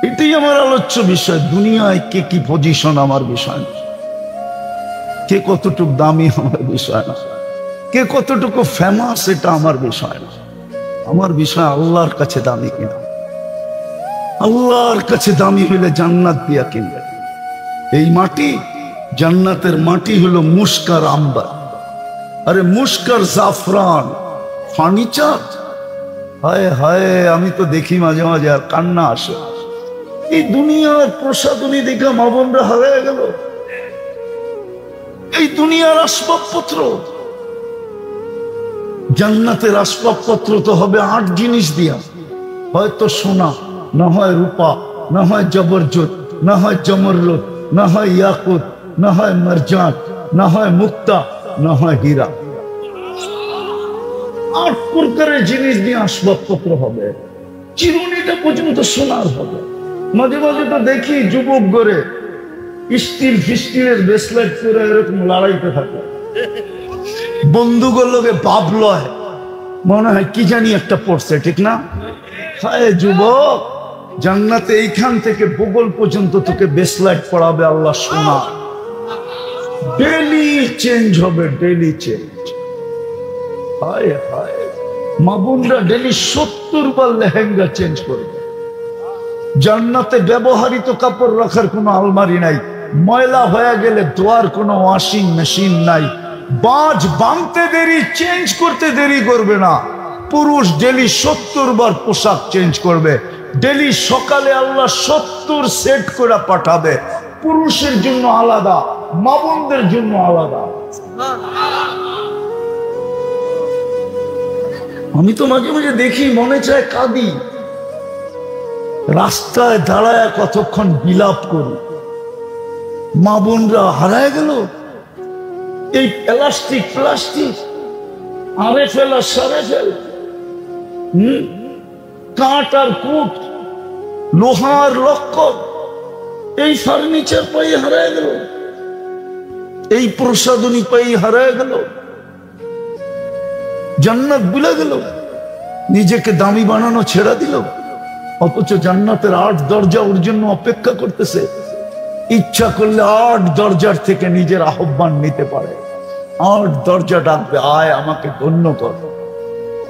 এটাই আমার আলোচ্য বিষয়। দুনিয়ায় কে কি পজিশন আমার বিষয় না, কে কতটুকু দামি আমার বিষয় না, কে কতটুকু ফেমাস এটা আমার বিষয় না। আমার বিষয় আল্লাহর কাছে দামি কিনা। আল্লাহর কাছে দামি হইলে জান্নাত দিয়া কিনবে। এই মাটি, জান্নাতের মাটি হলো মুস্কার আম্বার, আরে মুস্কার জাফরান ফার্নিচার। হায় হায়, আমি তো দেখি মাঝে মাঝে আর কান্না আসে। এই দুনিয়ার প্রসাদনী দেখে মা বোনরা হারিয়ে গেল। এই দুনিয়ার আসবাবপত্র, জান্নাতের আসবাবপত্র তো হবে 8 জিনিস দিয়া, হয়তো সোনা, না হয় রূপা, না হয় জবরজত, না হয় জমররত, না হয় ইয়াকুত, না হয় মারজান, না হয় মুক্তা, না হয় হীরা। 8 প্রকারের জিনিস দিয়ে আসবাবপত্র হবে। চিরুনিটা পর্যন্ত সোনার হবে। মাঝে মাঝে তো দেখি যুবক গড়ে স্টিল ফিস্টিলের ব্রেসলেট করে এরকম লড়াইতে থাকে, বন্ধুগুলোকে বাপ লয়, মনে হয় কি জানি একটা পড়ছে, ঠিক না? হায় যুবক, জান্নাতে এইখান থেকে বগল পর্যন্ত তোকে ব্রেসলেট পড়াবে আল্লাহ, সোনা। ডেইলি চেঞ্জ হবে, ডেইলি চেঞ্জ। হায় হায়, মা বোনরা ডেইলি 70 বার লেহেঙ্গা চেঞ্জ করবে। জান্নাতে ব্যবহৃত কাপড় রাখার কোনো আলমারি নাই, ময়লা হয়ে গেলে ধোয়ার কোনো ওয়াশিং মেশিন নাই। বাজ বাঁধতে দেরি, চেঞ্জ করতে দেরি করবে না। পুরুষ ডেলি 70 বার পোশাক চেঞ্জ করবে। ডেলি সকালে আল্লাহ 70 সেট করে পাঠাবে, পুরুষের জন্য আলাদা, মা বোনদের জন্য আলাদা। আমি তো মাঝে মাঝে দেখি, মনে চায় কাঁদি, রাস্তায় দাঁড়ায় কতক্ষণ বিলাপ করি। মা বোনরা হারায় গেল। এই প্লাস্টিক আরে ফেলা সারে ফেল, কাঠ আর কুট, লোহার লক্কর, এই ফার্নিচার পাই হারায় গেল, এই প্রসাদনী পাই হারায় গেল। জান্নাত ভুলে গেল, নিজেকে দামি বানানো ছেড়ে দিল। অথচ জান্নাতের 8 দরজা ওর জন্য অপেক্ষা করতেছে। ইচ্ছা করলে 8 দরজার থেকে নিজের আহ্বান নিতে পারে। 8 দরজা ডাকবে, আয় আমাকে ধন্য কর।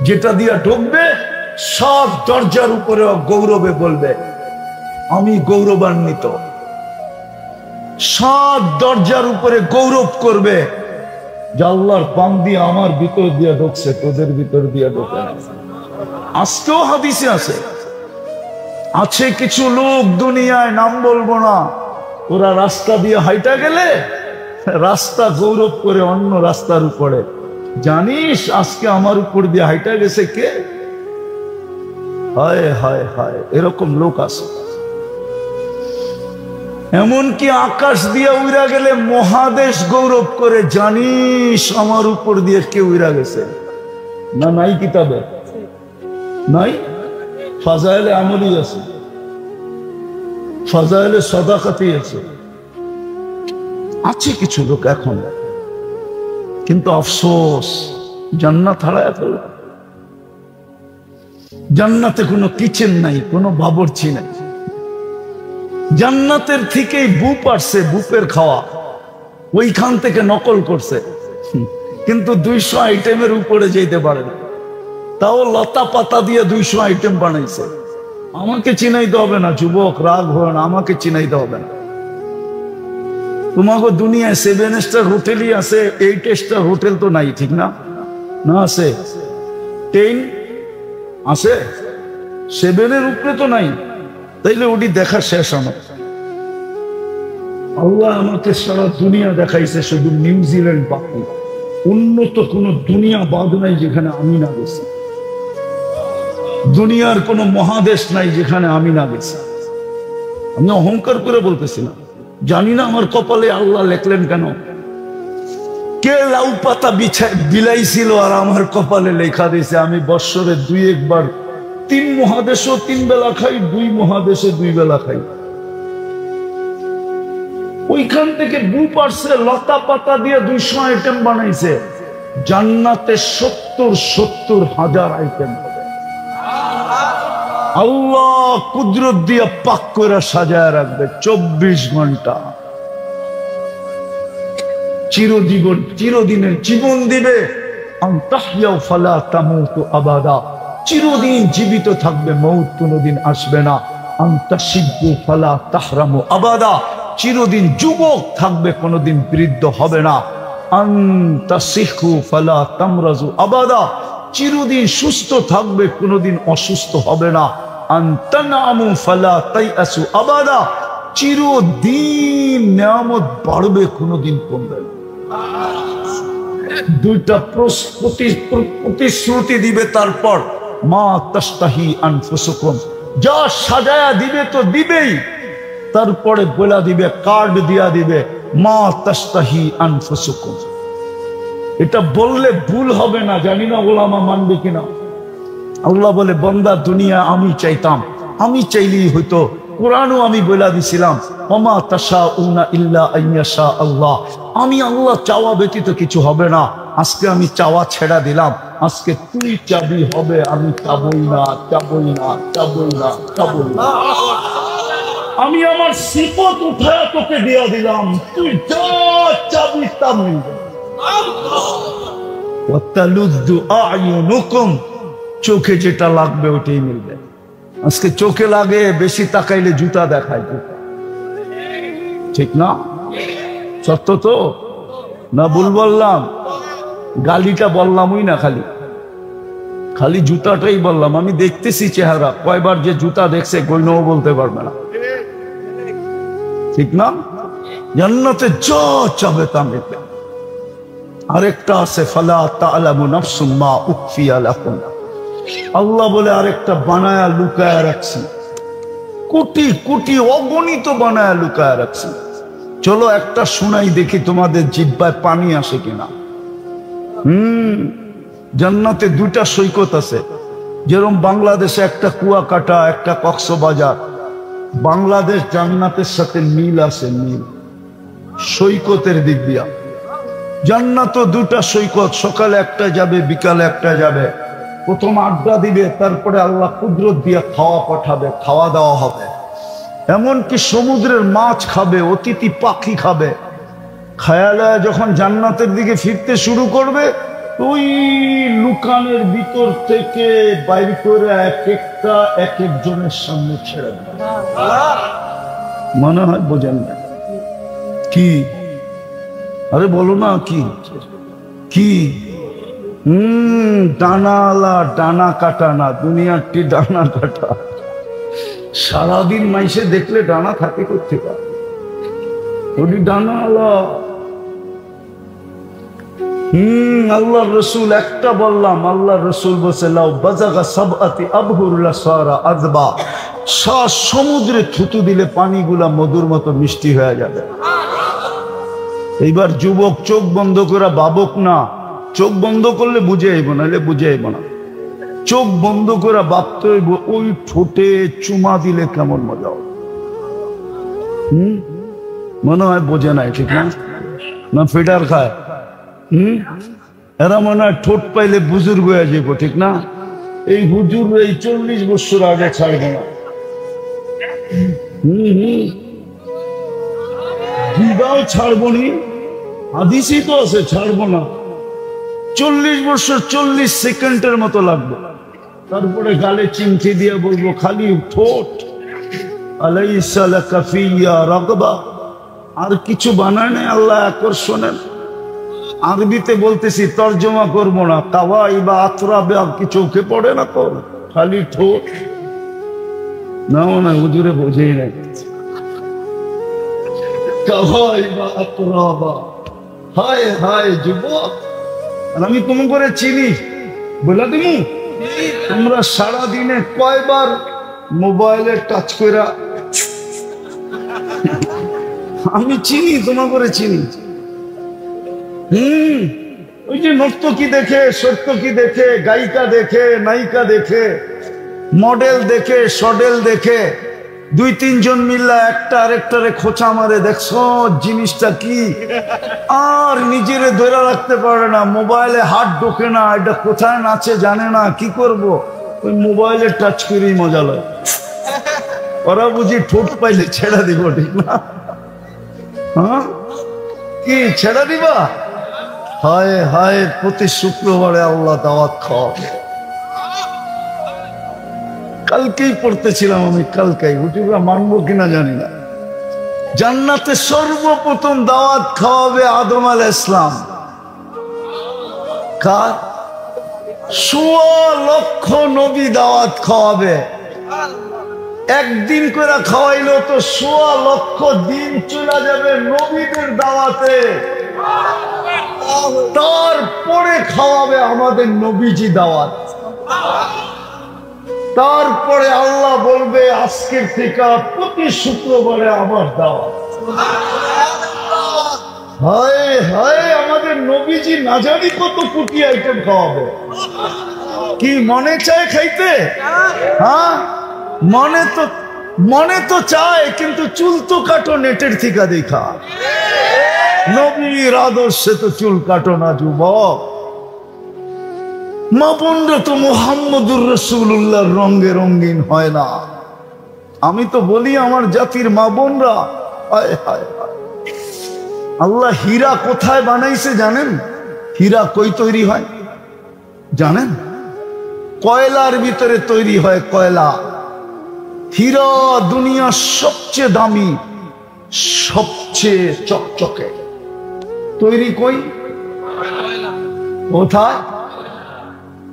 যেটা দিয়া ঢুকবে 7 দরজার উপরে গৌরবে বলবে, আমি গৌরবান্বিত। 7 দরজার উপরে গৌরব করবে যে আল্লাহর পাম দিয়ে আমার ভিতর দিয়ে ঢুকছে, তোদের ভিতর দিয়ে ঢোকে না। আজকেও হাদিসে আছে কিছু লোক দুনিয়ায়, নাম বলবো না, ওরা রাস্তা দিয়ে হাইটা গেলে রাস্তা গৌরব করে অন্য রাস্তার উপরে, জানিস আজকে আমার উপর দিয়ে হাইটা গেছে কে? হায় হায় হায়, এরকম লোক আছে। এমনকি আকাশ দিয়ে উড়া গেলে মহাদেশ গৌরব করে, জানিস আমার উপর দিয়ে কে উড়া গেছে? না নাই কিতাবে নাই, ফাজাইলে আমলি আছে, ফাজাইলে সাদাকাতি আছে। আছে কিছু লোক এখন, কিন্তু আফসোস জান্নাত হারায় ফেল। জান্নাতে কোনো কিচেন নাই, কোনো বাবুর্চি নাই। জান্নাতের থেকেই বুপ আসছে, বুপের খাওয়া ওইখান থেকে নকল করছে, কিন্তু 200 আইটেমের উপরে যেতে পারে না। তাও লতা পাতা দিয়ে 200 আইটেম বানাইছে। আমাকে চিনাইতে হবে না যুবক, রাগ হয় না, আমাকে চিনাইতে হবে না। তোমাকে দুনিয়ায় 7 স্টার হোটেলই আছে, 8 স্টার হোটেল তো নাই, ঠিক না? না আছে 10 আছে, 7-এর উপরে তো নাই। তাইলে ওটি দেখা শেষ আমার। আল্লাহ আমাকে সারা দুনিয়া দেখাইছে, শুধু নিউজিল্যান্ড বাকি। উন্নত কোন দুনিয়া বাদ নাই যেখানে আমি না গেছি। দুনিয়ার কোন মহাদেশ নাই যেখানে আমি না গেছি। আমি অহংকার করে বলতেছি না, জানি না আমার কপালে আল্লাহ লেখলেন কেন। কে লাউ পাতা বিলাইছিল আর আমার কপালে লেখা দিয়েছে আমি বৎসরে 2-1 বার 3 মহাদেশও 3 বেলা খাই, 2 মহাদেশে 2 বেলা খাই। ওইখান থেকে পারছে লতা পাতা দিয়ে 200 আইটেম বানাইছে। জান্নাতে 70 হাজার আইটেম হবে। আল্লাহ কুদরত দিয়ে পাক করে সাজায় রাখবে 24 ঘন্টা। চিরদিনের জীবন দিবে। চিরদিন জীবিত থাকবে, মৌত কোনদিন আসবে না। আবাদা, চিরদিন যুবক থাকবে, কোনদিন বৃদ্ধ হবে না। আবাদা, চিরদিন সুস্থ থাকবে, কোনদিন অসুস্থ হবে না। আবাদা, চিরদিন নিয়ামত বাড়বে, কোনদিন কমবে না। দুইটা প্রতিশ্রুতি দিবে, তারপর মা তাস্তাহি আনফুসুকুম, যা সাজায়া দিবে তো দিবেই, তারপরে বলা দিবে, কার্ড দিয়া দিবে, মা তাস্তাহি আনফুসুকুম। এটা বললে ভুল হবে না, জানি না ওলামা মানবে কিনা। আল্লাহ বলে, বান্দা দুনিয়া আমি চাইতাম, আমি চাইলেই হইতো। কোরআনও আমি বলে দিছিলাম, ওমা তাশাউনা ইল্লা আইয়াশা আল্লাহ, আমি আল্লাহ চাওয়া ব্যতীত কিছু হবে না। আজকে আমি চাওয়া ছেড়া দিলাম, আজকে তুই চাবি হবে, আমি চাবই না, চাবই না, চাবই না, চাবই না। আমি আমার সিফত উঠায় তোকে দিয়া দিলাম, তুই যা চাবি তা মিলবে। ওয়াতালুদ্দু আ'য়ুনুকুম, চোখে যেটা লাগবে ওটাই মিলবে। আজকে চোখে লাগে, বেশি তাকাইলে জুতা দেখায়, জুতা। ঠিক না? সত্য তো না? ভুল বললাম? গালিটা বললামই না, খালি জুতাটাই বললাম। আমি দেখতেছি চেহারা, কয়বার যে জুতা দেখছে গইনও বলতে পারবে না। ঠিক না? জান্নাতে যা চাবে তা মিলবে। আরেকটা আছে, ফালা তা'লামু নাফসুম মা উখফিয়া লাকুম। আল্লাহ বলে আরেকটা বানায়া লুকায়া রাখছি, কোটি কোটি অগণিত বানায়া লুকায়া রাখছি। চলো একটা শুনাই, দেখি তোমাদের জিহ্বায় পানি আসে কিনা। জান্নাতে 2টা সৈকত আছে। যেরকম বাংলাদেশে একটা কুয়াকাটা, একটা কক্সবাজার। বাংলাদেশ জান্নাতের সাথে মিল আছে, মিল সৈকতের দিক দিয়া। জান্নাতও 2টা সৈকত, সকালে একটা যাবে, বিকালে একটা যাবে। প্রথম আড্ডা দিবে, তারপরে আল্লাহ কুদরত দিয়ে খাওয়া পাঠাবে, খাওয়া দাওয়া হবে। এমনকি সমুদ্রের মাছ খাবে, অতিথি পাখি খাবে। খায়ালায় যখন জান্নাতের দিকে ফিরতে শুরু করবে, ওই লুকানের ভিতর থেকে বাইর করে এক একজনের সামনে ছেড়ে দেবে। মনে হয় বোঝেন না কি? আরে বলো না, কি কি? ডানালা, ডানা কাটা না, দুনিয়ারটি ডানা কাটা। সারাদিন মাইসে দেখলে ডানা থাকে করতে পারে, ওটি ডানালা। আল্লাহ রসুল একটা বললাম, আল্লাহ রসুল বলছে, লাউ বাজাগা সাবআতি আবহুরুল্লাহ সারা আযবা, সমুদ্রে থুতু দিলে পানিগুলা মধুর মতো মিষ্টি হয়ে যাবে। এইবার যুবক চোখ বন্ধ করে ভাবুক না, চোখ বন্ধ করলে বুঝে আইব, নাহলে বুঝে আইব না। চোখ বন্ধ করে ভাবতে হইব, ওই ঠোঁটে চুমা দিলে কেমন মজা হবে। মনে হয় বোঝে নাই, ঠিক না? না ফিডার খায়। এরা মনে হয় ঠোঁট পাইলে বুজুর্গ হয়ে যাবো, ঠিক না? এই হুজুর এই 40 বছর আগে ছাড়বে না। দিদাও ছাড়বো নি, হাদিসই তো আছে, ছাড়বো না। 40 বছর 40 সেকেন্ডের মতো লাগবে, তারপরে গালে চিমটি দিয়ে বলবো, খালি ঠোঁট। আলাইসা লাকা ফিয়া রাগবা, আর কিছু বানায় নাই আল্লাহ আকর্ষণের। আরবিতে বলতেছি, তর্জমা করবো না। কাওয়াই বা আতরাবে আর কি চোখে পড়ে না তো, খালি ঠোঁট। না হুজুরে বোঝেই নাই। কাওয়াইবা আতরাবা। হায় হায় যুবক, আর আমি তুমি করে চিনি বলে দিমু, তোমরা সারা দিনে কয়বার মোবাইলে টাচ করে? আমি চিনি, তোমার করে চিনি। ওই যে নর্তকী দেখে, সর্তকী দেখে, গায়িকা দেখে, নায়িকা দেখে, মডেল দেখে, সডেল দেখে, দুই তিনজন মিল্লা একটা আরেকটারে খোঁচা মারে, দেখছো জিনিসটা কি? আর নিজেরে ধরে রাখতে পারে না, মোবাইলে হাত ঢোকে না, এটা কোথায় নাচে জানে না, কি করব? ওই মোবাইলে টাচ করেই মজা লয়। ওরা বুঝি ঠোঁট পাইলে ছেড়া দিব, ঠিক না? হ্যাঁ, কি ছেড়া দিবা? হায় হায়, প্রতি শুক্রবারে আল্লাহ দাওয়াত খাওয়াবে। কালকেই পড়তেছিলাম আমি, কালকেই ইউটিউবে মানবো কিনা জানি না। জান্নাতে সর্বপ্রথম দাওয়াত খাওয়াবে আদম আলাইহিস সালাম। কার? ১৬ লক্ষ নবী দাওয়াত খাওয়াবে। একদিন করে খাওয়াইলেও তো ১৬ লক্ষ দিন চলে যাবে নবীদের দাওয়াতে। তারপরে খাওয়াবে আমাদের নবীজি দাওয়াত। তারপরে আল্লাহ বলবে আজকের থেকে প্রতি শুক্রবারে আমার দাওয়াত। হায় হায়, আমাদের নবীজি না জানি কত কোটি আইটেম খাওয়াবে। কি মনে চায় খাইতে? হ্যাঁ, মনে তো চায়, কিন্তু চুল তো কাটো নেটের থেকে দেখা। নবীর আদর্শে তো চুল কাটো না যুবক। মা বোনরা তো মুহাম্মদুর রাসূলুল্লাহর রঙে রঙিন হয় না। আমি তো বলি আমার জাতির মা বোনরা, আল্লাহ হীরা কোথায় বানাইছে জানেন? হীরা কই তৈরি হয় জানেন? কয়লার ভিতরে তৈরি হয়, কয়লা। হীরা দুনিয়ার সবচেয়ে দামি, সবচেয়ে চকচকে। তৈরি কই? কোথায়?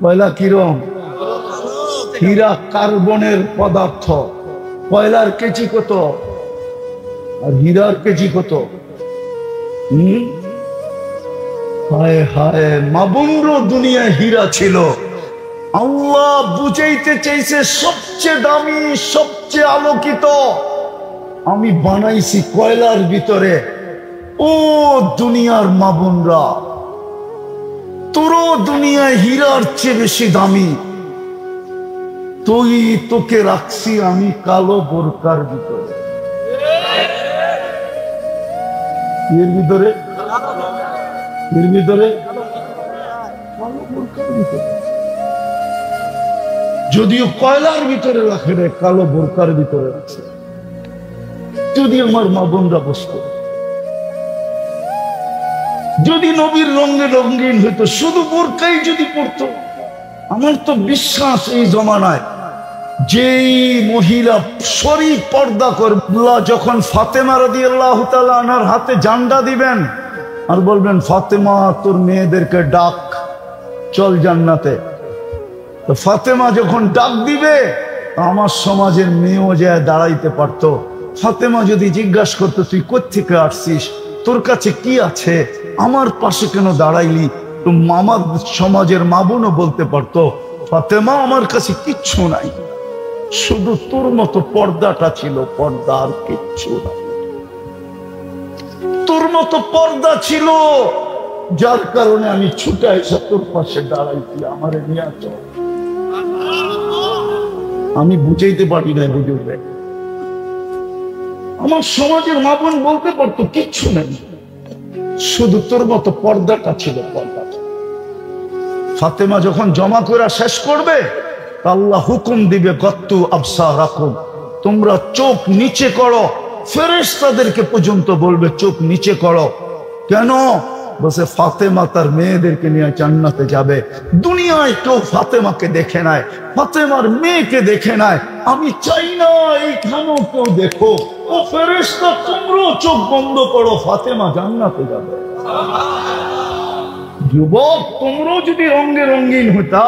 কয়লা কিরম? হীরা কার্বনের পদার্থ। কয়লার কেজি কত আর হীরার কেজি কত? হায় হায়, মা বোনরও দুনিয়ায় হীরা ছিল। আল্লাহ বুঝাইতে চাইছে সবচেয়ে দামি, সবচেয়ে আলোকিত আমি বানাইছি কয়লার ভিতরে। ও দুনিয়ার মা বোনরা, তোরও দুনিয়ায় হীরার চেয়ে বেশি দামি। তোকে রাখছি আমি কালো বোরকার ভিতরে। এর ভিতরে কালো বোরকার ভিতরে, যদিও কয়লার ভিতরে রাখে রে, কালো বোরকার ভিতরে আছে। যদি আমার মা বোনরা বসত, যদি নবীর রঙে রঙিন হইতো, শুধু বোরকাই যদি পড়তো, আমার তো বিশ্বাস এই জমানায় যেই মহিলা শরীফ পর্দা করবে, যখন ফাতেমা রাদিয়াল্লাহু তাআলা আনহার হাতে জান্ডা দিবেন আর বলবেন ফাতেমা তোর মেয়েদেরকে ডাক, চল জান্নাতে, তো ফাতেমা যখন ডাক দিবে, আমার সমাজের মেয়েও যায় দাঁড়াইতে পারতো। ফাতেমা যদি জিজ্ঞাসা করতো তুই কোত্থেকে আসছিস, তোর কাছে কি আছে, আমার পাশে কেন দাঁড়াইলি, তো আমার সমাজের মা বোনও বলতে পারতো ফাতেমা আমার কাছে কিচ্ছু নাই, শুধু তোর মতো পর্দাটা ছিল, পর্দা আর কিচ্ছু নাই। তোর মতো পর্দা ছিল, যার কারণে আমি ছুটে এসে তোর পাশে দাঁড়াইছি, আমারে নিয়ে চল। আমি বুঝাইতে পারি না, বুঝবে আমার সমাজের মা বোন বলতে পারতো কিচ্ছু নেই, শুধু তোর মতো পর্দাটা ছিল, পর্দা। ফাতেমা যখন জমা করে শেষ করবে, আল্লাহ হুকুম দিবে গত্তু আবসারাকুম, তোমরা চোখ নিচে করো। ফেরেশতাদেরকে পর্যন্ত বলবে চোখ নিচে করো। কেন? বসে ফাতেমা তার মেয়েদেরকে নিয়ে জান্নাতে যাবে। দুনিয়ায় কেউ ফাতেমাকে দেখে নাই, ফাতেমার মেয়েকে দেখে নাই। আমি চাই না এইখানেও কেউ দেখো। ও ফেরেশতা, তোমরাও চোখ বন্ধ করো, ফাতেমা জান্নাতে যাবে। যুবক, তোমরাও যদি রঙে রঙিন হতা,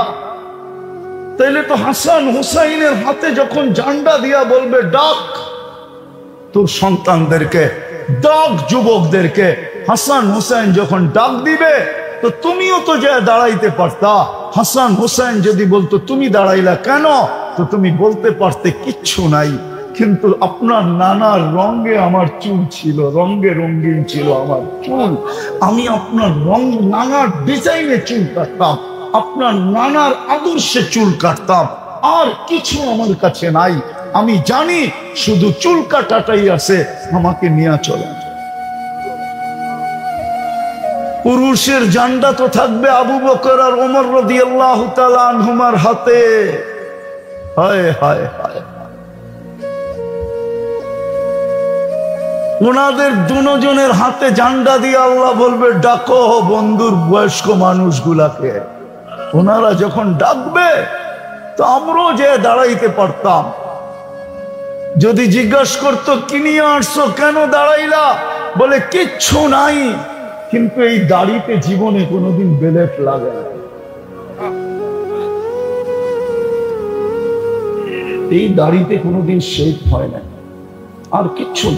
তাইলে তো হাসান হুসাইনের হাতে যখন ঝান্ডা দিয়া বলবে ডাক তোর সন্তানদেরকে, ডাক যুবকদেরকে। হাসান হুসাইন যখন ডাক দিবে তো তুমিও তো যে দাঁড়াইতে পারতা। হাসান হুসাইন যদি বলতো তুমি দাঁড়াইলা কেন, তো তুমি বলতে পারতে কিচ্ছু নাই, কিন্তু আপনার নানার রঙে আমার চুল ছিল, রঙে রঙিন ছিল আমার চুল, আমি আপনার নানার ডিজাইনে চুল কাটতাম, আপনার নানার আদর্শে চুল কাটতাম, আর কিছু আমার কাছে নাই। আমি জানি শুধু চুল কাটাটাই আছে, আমাকে নিয়ে চলে। পুরুষের জান্ডা তো থাকবে আবু বকর আর ওমর রাদিয়াল্লাহু তাআলা আনহুমার হাতে। হায় হায় হায়, ওনাদের দুজনের হাতে জান্ডা দিয়ে আল্লাহ বলবে ডাকো বন্ধুর বয়স্ক মানুষগুলাকে। ওনারা যখন ডাকবে তো আমরাও যে দাঁড়াইতে পারতাম। যদি জিজ্ঞাসা করতো কি নিয়ে আসছো, কেন দাঁড়াইলা, বলে কিচ্ছু নাই, কিন্তু এই দাড়িতে জীবনে কোনোদিন বেলেট লাগে না, এই দাড়িতে কোনোদিন শেভ হয় না, আর কিচ্ছু।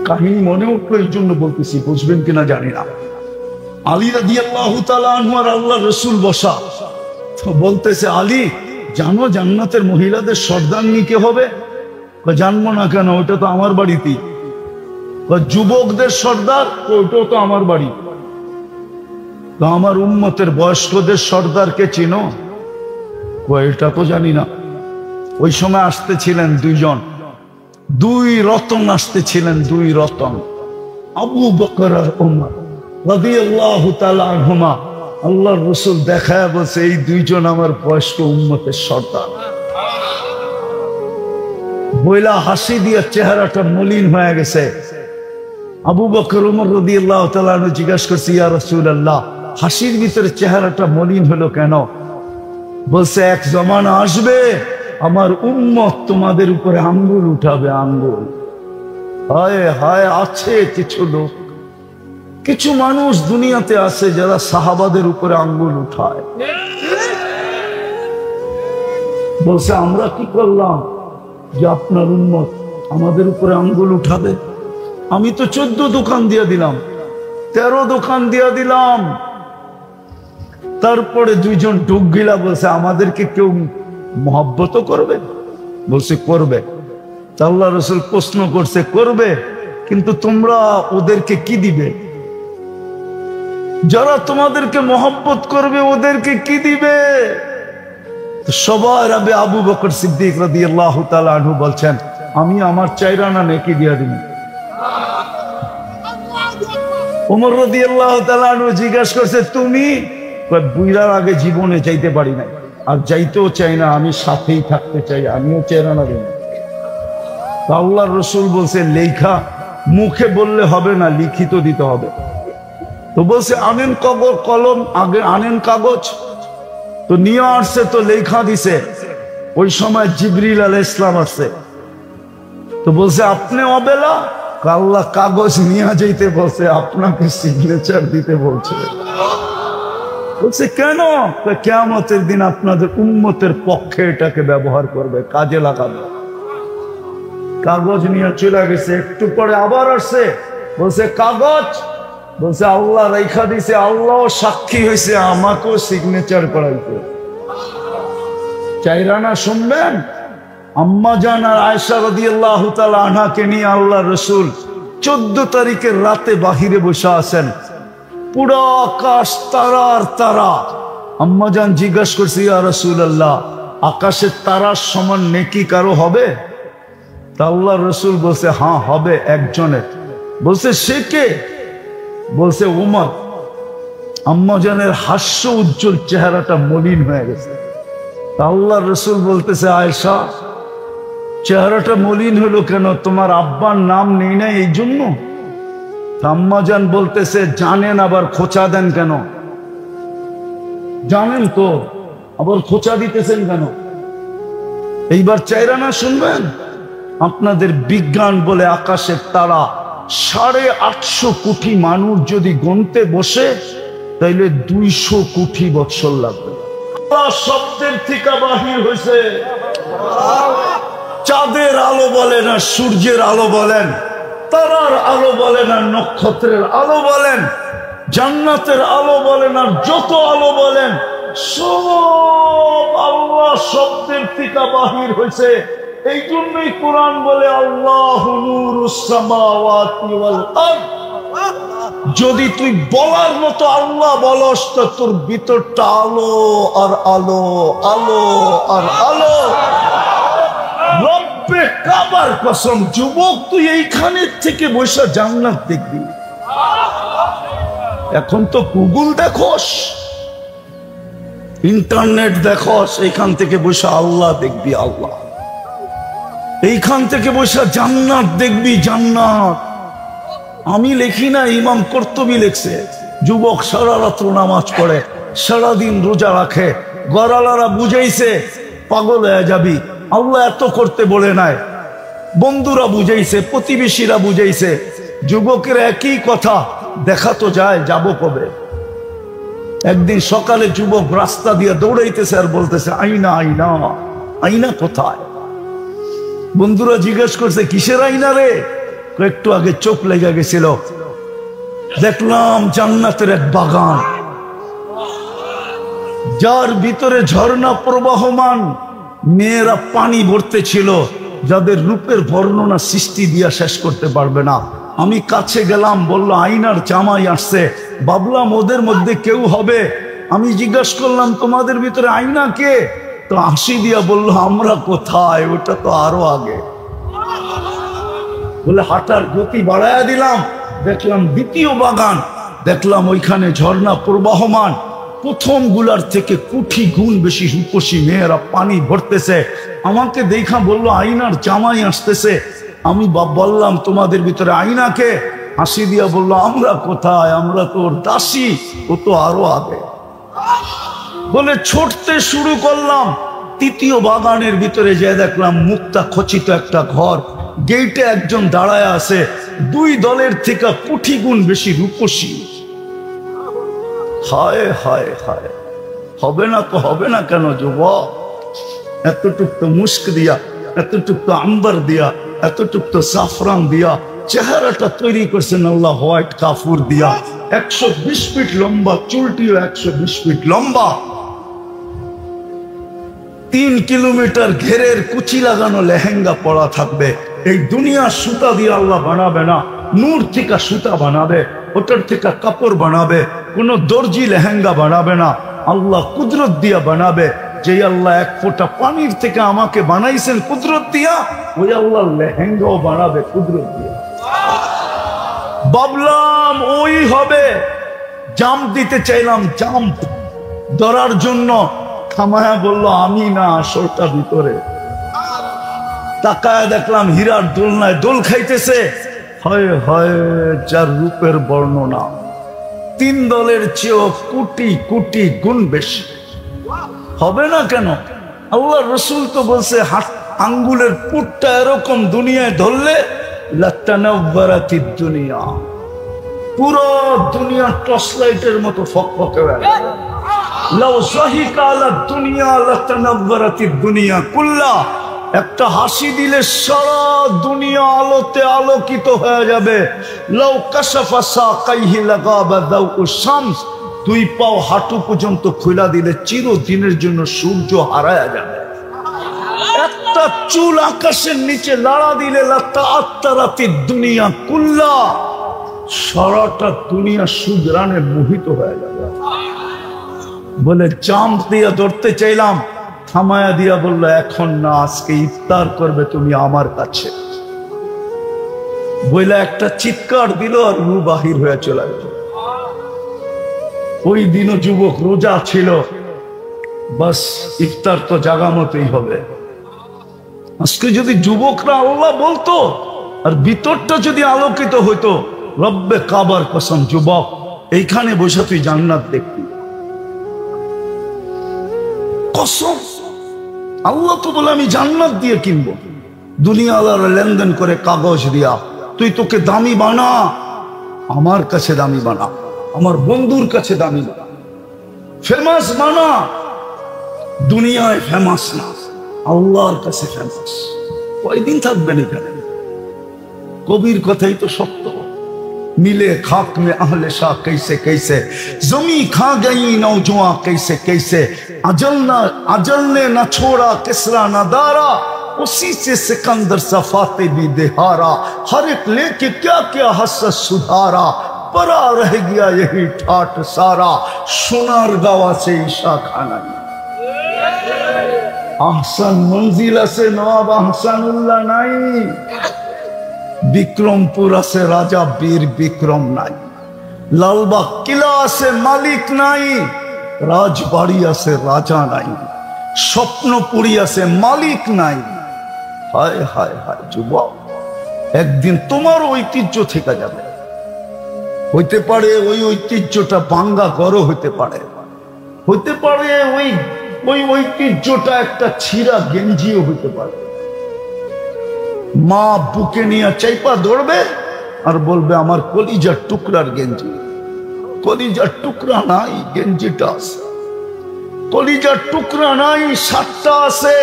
কাহিনী মনে উঠলো এই জন্য বলতেছি, বুঝবেন কিনা জানি না। আলী রাদিয়াল্লাহু তাআলা আনহু আর আল্লাহ রাসূল বসা, তো বলতেছে আলী জানো জান্নাতের মহিলাদের সর্দারনি কে হবে? জানবো না কেন, ওটা তো আমার বাড়িতেই। যুবকদের সর্দার, ওটাও তো আমার বাড়ি। তো আমার উম্মতের বয়স্কদের সর্দারকে চিনো? এটা তো জানি না। ওই সময় আসতেছিলেন দুইজন, দুই রতন আসতেছিলেন, দুই রতন, আবু বকর আর ওমর রাদিয়াল্লাহু তাআলা আনহুমা। আল্লাহর রাসূল দেখায় বলছে এই দুইজন আমার বয়স্ক উম্মতের সর্দার। বইলা হাসি দিয়ে চেহারাটা মলিন হয়ে গেছে। আবু বকর ওমর রাদিয়াল্লাহু তাআলা আনহু জিজ্ঞাসা করছে ইয়া রাসূলুল্লাহ, হাসির ভিতরে চেহারাটা মলিন হলো কেন? বলছে এক জমানা আসবে আমার উম্মত তোমাদের উপরে আঙ্গুল উঠাবে, আঙ্গুল। হায় হায়, আছে কিছু লোক, কিছু মানুষ দুনিয়াতে আছে যারা সাহাবাদের উপরে আঙ্গুল উঠায়। বলছে আমরা কি করলাম যে আপনার উম্মত আমাদের উপরে আঙ্গুল উঠাবে? আমি তো 14 দোকান দিয়ে দিলাম, 13 দোকান দিয়ে দিলাম। তারপরে দুইজন ঢুক গিলা বলছে আমাদেরকে কেউ মহব্বত করবে? বলছে করবে। আল্লাহ রাসূল প্রশ্ন করছে করবে, কিন্তু তোমরা ওদেরকে কি দিবে? যারা তোমাদেরকে মহব্বত করবে ওদেরকে কি দিবে? সবার আগে আবু বকর সিদ্দিক রাদিয়াল্লাহু তাআলা আনহু বলছেন আমি আমার চাইরানা নেকি দিয়া দিব। ওমর রাদিয়াল্লাহু তাআলা আনহু জিজ্ঞাসা করছে তুমি? বুইড়ার আগে জীবনে যাইতে পারি নাই, আর যাইতেও চাই না, আমি সাথেই থাকতে চাই, আমিও চাইরানা দিব। আল্লাহর রাসূল বলছে লেখা মুখে বললে হবে না, লিখিত দিতে হবে। তো বলছে আনেন কলম, আগে আনেন কাগজ। তো নিয়ে আসছে, তো লেখা দিছে। ওই সময় জিবরিল আলাইহিস সালাম আসছে। তো বলছে আপনি অবেলা? আল্লাহ কাগজ নিয়ে যাইতে বলছে, আপনাকে সিগনেচার দিতে বলছে। বলছে কেন? কিয়ামতের দিন আপনাদের উম্মতের পক্ষে এটাকে ব্যবহার করবে, কাজে লাগাবে। কাগজ নিয়ে চলে গেছে। একটু পরে আবার আসছে, বলছে কাগজ। বলছে আল্লাহ রেখা দিছে, আল্লাহ সাক্ষী হয়েছে, আমাকেও সিগনেচার করাইতে। চাইরানা শুনবেন? আম্মা জান আর আয়েশা রাদিয়াল্লাহু তাআলা আনহাকে নিয়ে আল্লাহ রাসূল 14 তারিখের রাতে বাহিরে বসে আছেন, পুরো আকাশ তারা আর তারা। আম্মা জান জিজ্ঞাসা করছে ইয়া রাসূলুল্লাহ, আকাশের তারার সমান নেকি কারো হবে? তা আল্লাহ রাসূল বলছে হ্যাঁ হবে একজনের। বলছে সে কে? বলছে ওমর। আম্মা জানের হাস্য উজ্জ্বল চেহারাটা মলিন হয়ে গেছে। তা আল্লাহ রাসূল বলতেছে আয়েশা চেহারাটা মলিন হলো কেন? তোমার আব্বার নাম নেই না এই জন্য? আম্মা জান বলতেছে জানেন, আবার খোঁচা দেন কেন? জানেন তো, আবার খোঁচা দিতেছেন কেন? এইবার চাইরানা শুনবেন? আপনাদের বিজ্ঞান বলে আকাশের তারা 850 কোটি মানুষ যদি গুনতে বসে তাইলে 200 কোটি বছর লাগবে। শব্দের থেকে বাহির হয়েছে। চাঁদের আলো বলেন আর সূর্যের আলো বলেন, তারার আলো বলেন আর নক্ষত্রের আলো বলেন, জান্নাতের আলো বলেন আর যত আলো বলেন, সব আল্লাহ শব্দের থেকে বাহির হয়েছে। এই জন্যই কোরআন বলে আল্লাহু নূরুস সামাওয়াতি ওয়াল আরদ। যদি তুই বলার মতো আল্লাহ বলস তো তোর ভিতরটা আলো আর আলো, আলো আর আলো। রব্বে কাবার কসম, যুবক তুই এইখানের থেকে বসে জান্নাত দেখবি। এখন তো গুগল দেখোস, ইন্টারনেট দেখোস, এইখান থেকে বসে আল্লাহ দেখবি, আল্লাহ। এইখান থেকে বসে জান্নাত দেখবি, জান্নাত। আমি লিখি না, ইমাম কর্তুবী লিখছে। যুবক সারা রাত্র নামাজ পড়ে, সারাদিন রোজা রাখে, গরালারা বুঝাইছে পাগল হয়ে যাবি, আল্লাহ এত করতে বলে নাই। বন্ধুরা বুঝাইছে, প্রতিবেশীরা বুঝাইছে, যুবকের একই কথা, দেখা তো যায়, যাব কবে। একদিন সকালে যুবক রাস্তা দিয়ে দৌড়াইতেছে আর বলতেছে আইনা, আইনা, আইনা কোথায়? বন্ধুরা জিজ্ঞেস করছে কিসের আইনা রে? একটু আগে চোখ লেগে গেছিল, দেখলাম জান্নাতের এক বাগান, যার ভিতরে ঝর্ণা প্রবাহমান, মেয়েরা পানি ভরতে ছিল, যাদের রূপের বর্ণনা সৃষ্টি দিয়া শেষ করতে পারবে না। আমি কাছে গেলাম, বললো আইনার জামাই আসছে। ভাবলাম ওদের মধ্যে কেউ হবে। আমি জিজ্ঞাসা করলাম তোমাদের ভিতরে আইনা কে? তো হাসি দিয়া বললো আমরা কোথায়, ওটা তো আরো আগে। বলে হাঁটার গতি বাড়াইয়া দিলাম, দেখলাম দ্বিতীয় বাগান, দেখলাম ওইখানে ঝর্ণা প্রবাহমান, প্রথম গুলার থেকে কোটি গুণ বেশি রূপসী মেয়েরা পানি ভরতেছে। আমাকে দেখা বললো আইনার জামাই আসতেছে। আমি বললাম তোমাদের ভিতরে আইনাকে? হাসি দিয়া বললো আমরা কোথায়, আমরা তোর দাসী, ও তো আরো আগে। বলে ছুটতে শুরু করলাম। তৃতীয় বাগানের ভিতরে যে দেখলাম মুক্তা খচিত একটা ঘর, গেটে একজন দাঁড়ায় আছে, দুই দলের থেকে কোটি গুণ বেশি রূপসী। হায় হায় হায়, হবে না তো হবে না কেন যুবক? এতটুক তো মুস্ক দিয়া, এতটুক তো আম্বার দিয়া, এতটুক তো সাফরান দিয়া চেহারাটা তৈরি করছেন আল্লাহ হোয়াইট কাফুর দিয়া। 120 ফিট লম্বা, চুলটিও 120 ফিট লম্বা, 3 কিলোমিটার ঘেরের কুচি লাগানো লেহেঙ্গা পরা থাকবে। এই দুনিয়া সুতা দিয়ে আল্লাহ বানাবে না, নূর থেকে সুতা বানাবে, ওটার থেকে কাপড় বানাবে। কোন দর্জি লেহেঙ্গা বানাবে না, আল্লাহ কুদরত দিয়া বানাবে। যে আল্লাহ এক ফোঁটা পানির থেকে আমাকে বানাইছেন কুদরত দিয়া, ওই আল্লাহ লেহেঙ্গাও বানাবে কুদরত দিয়া। ভাবলাম ওই হবে, জাম্প দিতে চাইলাম, জাম্প ধরার জন্য থামায়া বললো আমি না, আসলটা ভিতরে। তাকায় দেখলাম হীরার দোলনায় দোল খাইতেছে। হয় হয়, যার রূপের বর্ণনা 3 দলের চেয়েও কোটি কোটি গুণ বেশি। হবে না কেন? আল্লাহ রসুল তো বলছে আঙ্গুলের পুটটা এরকম দুনিয়ায় ধরলে লাতানাওয়ারাতিদ দুনিয়া, পুরো দুনিয়া টর্চ লাইটের মতো ফকফকে হয়ে গেল। লাউ যাহিকা আলা দুনিয়া লাতানাওয়ারাতিদ দুনিয়া কুল্লা, একটা হাসি দিলে সারা দুনিয়া আলোতে আলোকিত হয়ে যাবে। লাউ কাশাফা সাকাইহি লাগাবা দাউ শামস, 2 পাও হাঁটু পর্যন্ত খোলা দিলে চিরদিনের জন্য সূর্য হারায়া যাবে। একটা চুল আকাশের নিচে লাড়া দিলে লাতাআত্তারাতিদ দুনিয়া কুল্লা, সারাটা দুনিয়া সুগ্রানে মোহিত হয়ে যাবে। বলে চাঁদ দিয়া ধরতে চাইলাম, থামায়া দিয়া বললো এখন না, আজকে ইফতার করবে তুমি আমার কাছে। বইলা একটা চিৎকার দিল আর রু বাহির হয়ে চলে গেল। ওই দিনও যুবক রোজা ছিল, বাস ইফতার তো জাগা মতোই হবে। আজকে যদি যুবকরা আল্লাহ বলতো আর ভিতরটা যদি আলোকিত হইতো, রব্বে কাবার কসম যুবক এইখানে বসে তুই জান্নাত দেখবি। কসম, আল্লাহ তো বলে আমি জান্নাত দিয়ে কিনবো। দুনিয়া আল্লাহর লেনদেন করে কাগজ দিয়া, তুই তোকে দামি বানা, আমার কাছে দামি বানা, আমার বন্ধুর কাছে দামি বানা, ফেমাস বানা। দুনিয়ায় ফেমাস না, আল্লাহর কাছে ফেমাস। কয়দিন থাকবেন এখানে? কবির কথাই তো সত্য। मिले खाक में अहले शाह कैसे कैसे, जमी खा गई नौजुआ कैसे कैसे, अजल ने न छोड़ा किसरा न दारा, उसी से सिकंदर सफाते भी देहारा, हर एक लेके क्या क्या हसरत सुधारा, परा रह गया यही ठाट सारा, सोनार गावा से ईशा खाना। आहसन मंजिला से नवाब आहसानुल्लाह नहीं, বিক্রমপুর আছে রাজা বীর বিক্রম নাই, লালবাগ কিলা আছে মালিক নাই, রাজবাড়ি আছে রাজা নাই, স্বপ্নপুরী আছে মালিক নাই। হায় হায় হায় যুবক, একদিন তোমার ঐতিহ্য থেকে যাবে। হইতে পারে ওই ঐতিহ্যটা ভাঙ্গা ঘর হইতে পারে, হইতে পারে ওই ঐতিহ্যটা একটা ছিঁড়া গেঞ্জিও হইতে পারে। মা বুকে নিয়ে চাইপা ধরবে আর বলবে আমার কলিজার টুকরার গেঞ্জি। কলিজার টুকরা নাই, গেঞ্জিটা আছে। কলিজার টুকরা নাই, শার্টটা আছে।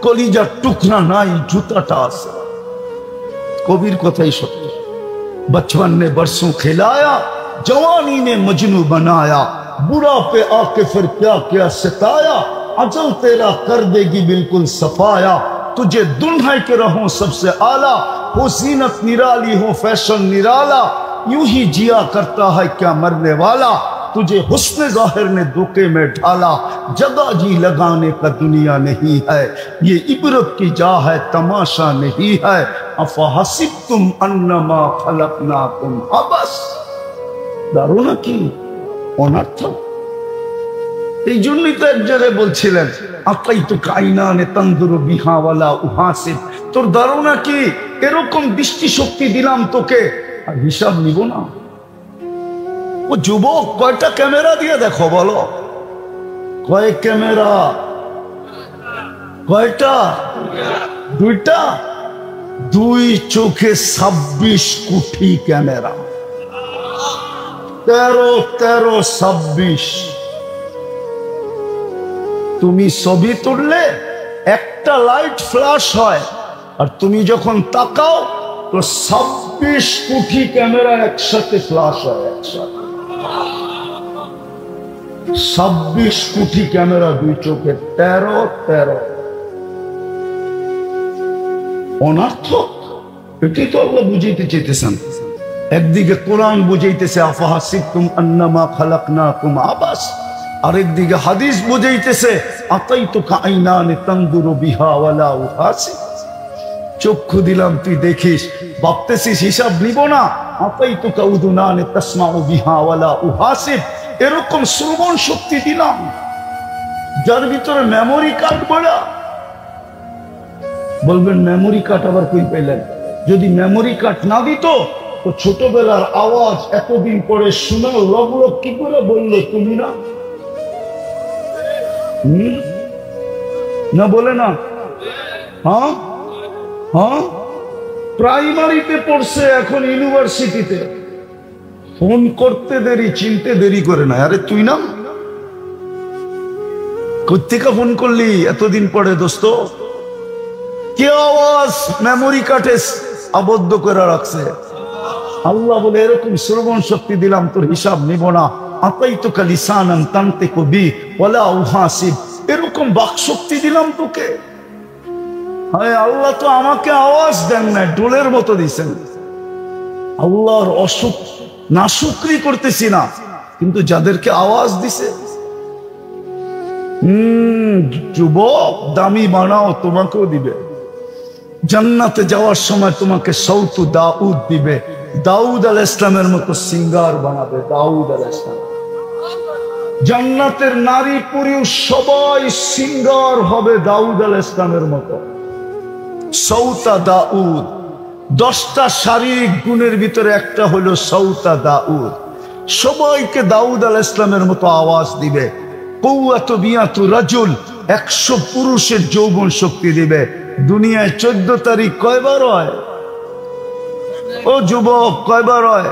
কলিজার টুকরা নাই, জুতাটা আছে। কবির কথাই সত্য। बचपन ने बरसों खिलाया, जवानी ने मजनू बनाया, बुढ़ा पे आके फिर क्या क्या सताया, अजल तेरा कर देगी बिल्कुल सफाया, तुझे दुल्हन के रहो सबसे आला, हो जीनत निराली हो फैशन निराला, यूं ही जिया करता है क्या मरने वाला, तुझे हुस्न जाहिर ने धोखे में ढाला, जगह जी लगाने का दुनिया नहीं है, ये इबरत की जा है तमाशा नहीं है, अफहसिबतुम अन्नमा खलकनाकुम अबस। দারুণ কি অনর্থ। এই জন্যই তো এক জায়গায় বলছিলেন আকাইতু কাইনানে তানদুরু বিহা ওয়ালা উহাসিব, তোর ধারণা কি এরকম দৃষ্টি শক্তি দিলাম তোকে আর হিসাব নিব না? ও যুবক, কয়টা ক্যামেরা দিয়ে দেখো বলো? কয় ক্যামেরা? কয়টা? দুইটা। দুই চোখে 26 কোটি ক্যামেরা। 13-26। তুমি ছবি তুললে একটা লাইট ফ্ল্যাশ হয়, আর তুমি যখন তাকাও তো 26 কোটি ক্যামেরা একসাথে ফ্ল্যাশ হয়। একসাথে 26 কোটি ক্যামেরা দুই চোখে। 13 অনর্থক। এটি তো আল্লাহ বুঝাইতে চাইতেছেন। একদিকে কোরআন বুঝাইতেছে আফাহাসিবতুম আন্নামা খালাকনাকুম আবাস, আরেকদিকে হাদিস বুঝাইতেছে আতাইতুকা আইনানে তানদুরু বিহা ওয়ালা উহাসিব। চক্ষু দিলাম তুই দেখিস, ভাবতেছিস হিসাব নিব না। আতাইতুকা উযুনানে তাসমাউ বিহা ওয়ালা উহাসিব, এরকম শ্রবণ শক্তি দিলাম যার ভিতরে মেমোরি কার্ড বড়া। বলবেন মেমোরি কার্ড আবার কই পেলেন? যদি মেমোরি কার্ড না দিত তো ছোটবেলার আওয়াজ এতদিন পরে শুনে লগলগ কি করে বললো তুমি না? না বলে না? হ্যাঁ হ্যাঁ, প্রাইমারিতে পড়ছে, এখন ইউনিভার্সিটিতে। ফোন করতে দেরি, চিনতে দেরি করে না। আরে তুই না কোত্থেকে ফোন করলি এতদিন পরে দোস্ত? কে আওয়াজ মেমোরি কার্ডে আবদ্ধ করে রাখছে? আল্লাহ বলে এরকম শ্রবণ শক্তি দিলাম, তোর হিসাব নিব না। আতাইতুকা লিসানান তানতিকু বি ওয়ালা উহাসিব, এরকম বাক শক্তি দিলাম তোকে। হ্যাঁ, আল্লাহ তো আমাকে আওয়াজ দেন না, ডোলের মতো দিয়েছেন। আল্লাহর অসুখ না শুকরি করতেছি না, কিন্তু যাদেরকে আওয়াজ দিছে। যুবক, দামি বানাও, তোমাকেও দিবে। জান্নাতে যাওয়ার সময় তোমাকে সৌতু দাউদ দিবে। দাউদ আলাইহিস সালামের মতো সিঙ্গার বানাবে। দাউদ আলাইহিস সালাম। জান্নাতের নারী পুরুষ সবাই সিঙ্গার হবে দাউদ আলাইহিস সালামের মতো। সৌতা দাউদ। 10টা শারীরিক গুণের ভিতরে একটা হলো সৌতা দাউদ। সবাইকে দাউদ আলাইহিস সালামের মতো আওয়াজ দিবে। কুওয়াতু বিয়াতু রাজুল, 100 পুরুষের যৌবন শক্তি দিবে। দুনিয়ায় 14 তারিখ কয়বার হয়? ও যুবক, কয়বার হয়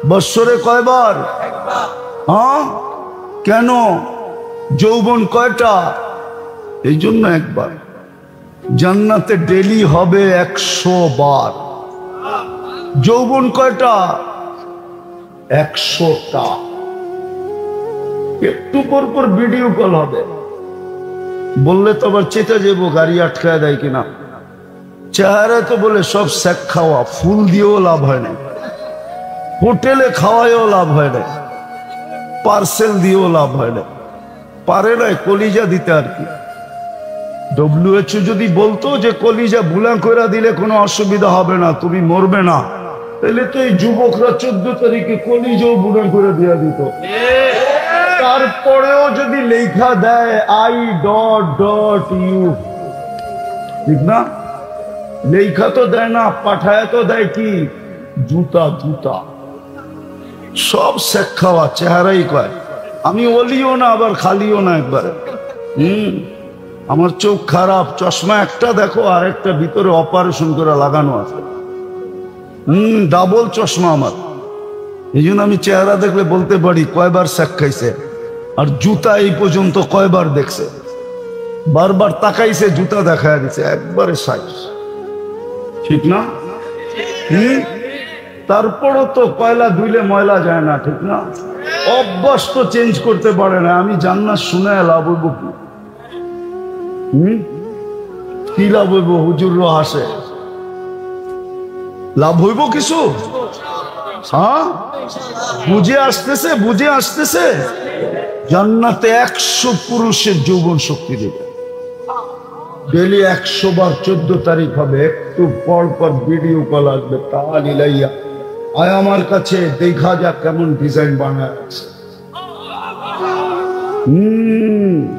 বৎসরে? কয়বার? হ্যাঁ, কেন? যৌবন কয়টা? এই জন্য একবার। জান্নাতে ডেলি হবে 100 বার। যৌবন কয়টা? 100টা। একটু পর পর ভিডিও কল হবে, বললে তো আবার চেতে যাবো গাড়ি আটকায় দেয় কিনা। চেহারা তো বলে সব শেখ খাওয়া, ফুল দিয়েও লাভ হয় না, হোটেলে খাওয়ায়ও লাভ হয় না, পার্সেল দিয়েও লাভ হয় না, পারে না কলিজা দিতে আর কি। WHO যদি বলতো যে কলিজা বুলা করে দিলে কোনো অসুবিধা হবে না, তুমি মরবে না, তাহলে তো এই যুবকরা 14 তারিখে কলিজাও বুলা করে দিয়ে দিত। তারপরেও যদি লেখা দেয় I.U, ঠিক না? লেখা তো দেয় না, পাঠায় তো দেয় কি জুতা জুতা। সব শেখ খাওয়া, চেহারাই কয় আমি ওলিও না আবার খালিও না একবারে। আমার চোখ খারাপ, চশমা একটা দেখো আর একটা ভিতরে অপারেশন করে লাগানো আছে। ডাবল চশমা আমার। এই জন্য আমি চেহারা দেখলে বলতে পারি কয়বার শেখ খাইছে, আর জুতা এই পর্যন্ত কয়বার দেখছে। বারবার তাকাইছে, জুতা দেখায় দিছে, একবারে সাইজ, ঠিক না? তারপরও তো কয়লা ধুইলে ময়লা যায় না, ঠিক না? অভ্যাস তো চেঞ্জ করতে পারে না। আমি জান্নাত শুনে লাভ হইব কি? কি লাভ হইব? হুজুররা হাসে, লাভ হইব কিছু? হ্যাঁ, বুঝে আসতেছে, বুঝে আসতেছে। জান্নাতে 100 পুরুষের যৌবন শক্তি দেবে। ডেলি 100 বার 14 তারিখ হবে, একটু পর পর ভিডিও কল আসবে, তাল ইলাইয়া আয় আমার কাছে, দেখা যাক কেমন ডিজাইন বানায় আছে।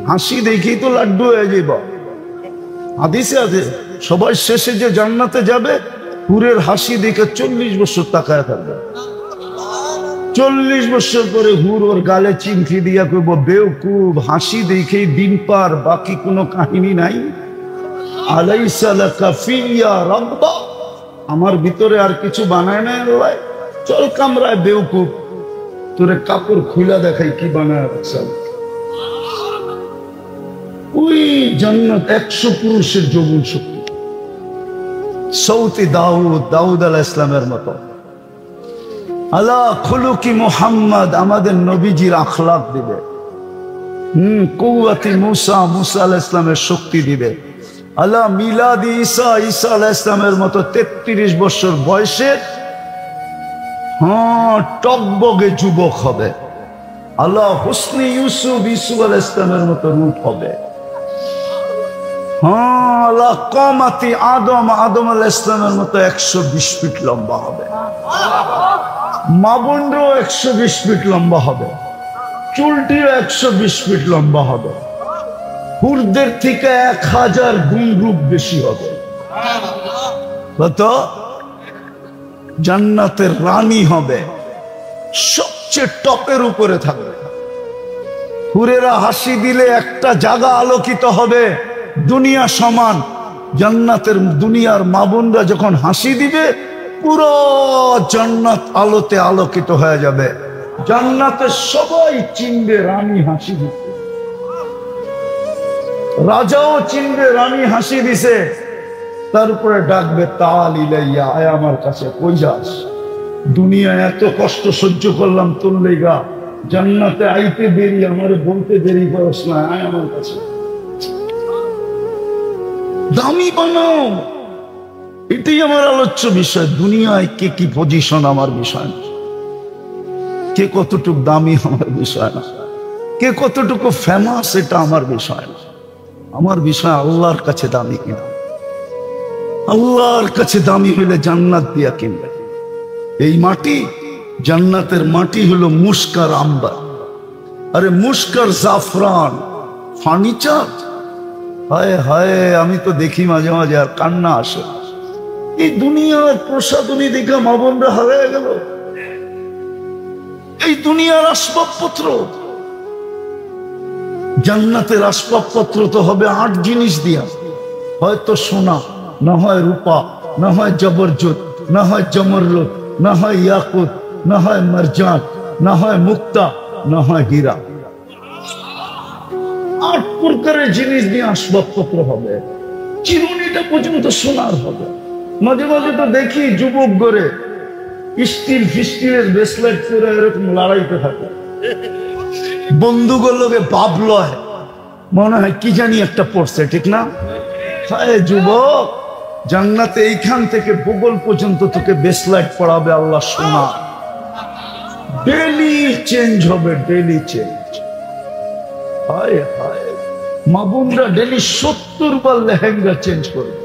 হাসি দেখেই তো লাড্ডু হয়ে যাব। হাদিসে আছে সবাই শেষে যে জান্নাতে যাবে হুরের হাসি দেখে 40 বছর তাকায় থাকবে। 40 বছর পরে হুর ওর গালে চিমটি দিয়া কইব, বেওকুব, হাসি দেখেই দিন পার, বাকি কোনো কাহিনী নাই। আলাইসা লাকা ফিয়া রাব্বা, আমার ভিতরে আর কিছু বানায় না আল্লাহ, চল কামরায় বেওকুব, তোরে কাপড় খুলা দেখাই কি বানায় রাখছে। ওই জান্নাত 100 পুরুষের যৌবন শক্তি। সৌতি দাউদ আলাইহিস সালামের মতো। আলা খুলুকি মুহাম্মদ, আমাদের নবীজির আখলাক দিবে। কুওয়াতি মুসা আলাইহিস সালামের শক্তি দিবে। আলা মিলাদি ঈসা আলাইহিস সালামের মতো 33 বছর বয়সে টকবগে যুবক হবে। আলা হুসনি ইউসুফ আলাইহিস সালামের মতো রূপ হবে। আলা কামাতি আদম আলাইহিস সালামের মতো 120 ফিট লম্বা হবে। মা বোনরাও 120 ফিট লম্বা হবে, চুলটিও 120 ফিট লম্বা হবে, হুরদের থেকে 1000 গুণ রূপ বেশি হবে। তো জান্নাতের রানী হবে, সবচেয়ে টপের উপরে থাকবে। হুরেরা হাসি দিলে একটা জায়গা আলোকিত হবে দুনিয়া সমান। জান্নাতের দুনিয়ার মা বোনরা যখন হাসি দিবে পুরো জান্নাত আলোতে আলোকিত হয়ে যাবে। জান্নাতে সবাই চিনবে রানী হাসি দিচ্ছে, রাজাও চিনবে রানী হাসি দিছে। তারপরে ডাকবে তাল ইলাইয়া, আয় আমার কাছে, কই যাস? দুনিয়ায় এত কষ্ট সহ্য করলাম তোর লেগা, জান্নাতে আইতে দেরি, আমার বলতে দেরি করস না, আয় আমার কাছে। দামি বানাও, এটাই আমার আলোচ্য বিষয়। দুনিয়ায় কে কি পজিশন আমার বিষয় না, কে কতটুকু দামি আমার বিষয় না, কে কতটুকু ফেমাস এটা আমার বিষয় না। আমার বিষয় আল্লাহর কাছে দামি কিনা। আল্লাহর কাছে দামি হইলে জান্নাত দিয়া কিনবে। এই মাটি, জান্নাতের মাটি হলো মুস্কার আম্বার, আরে মুস্কার জাফরান, ফার্নিচার। হায় হায়, আমি তো দেখি মাঝে মাঝে আর কান্না আসে। এই দুনিয়ার প্রসাদনী দেখে মা বোনরা হারিয়ে গেল। এই দুনিয়ার আসবাবপত্র, জান্নাতের আসবাবপত্র তো হবে 8 জিনিস দিয়া, হয়তো সোনা, না হয় রূপা, না হয় জবরজত, না হয় জমররত, না হয় ইয়াকুত, না হয় মারজান, না হয় মুক্তা, না হয় হীরা। 8 প্রকারের জিনিস দিয়ে আসবাবপত্র হবে। চিরুনিটা পর্যন্ত সোনার হবে। মাঝে মাঝে তো দেখি যুবক গড়ে স্টিল ফিস্টিলের ব্রেসলেট করে এরকম লড়াইতে থাকে, বন্ধুগুলোকে বাপ লয়, মনে হয় কি জানি একটা পড়ছে, ঠিক না? হায় যুবক, জান্নাতে এইখান থেকে ভূগোল পর্যন্ত তোকে ব্রেসলেট পড়াবে আল্লাহ, সোনা ডেলি চেঞ্জ হবে, ডেলি চেঞ্জ। হায় হায়, মা বোনরা ডেলি 70 বার লেহেঙ্গা চেঞ্জ করবে।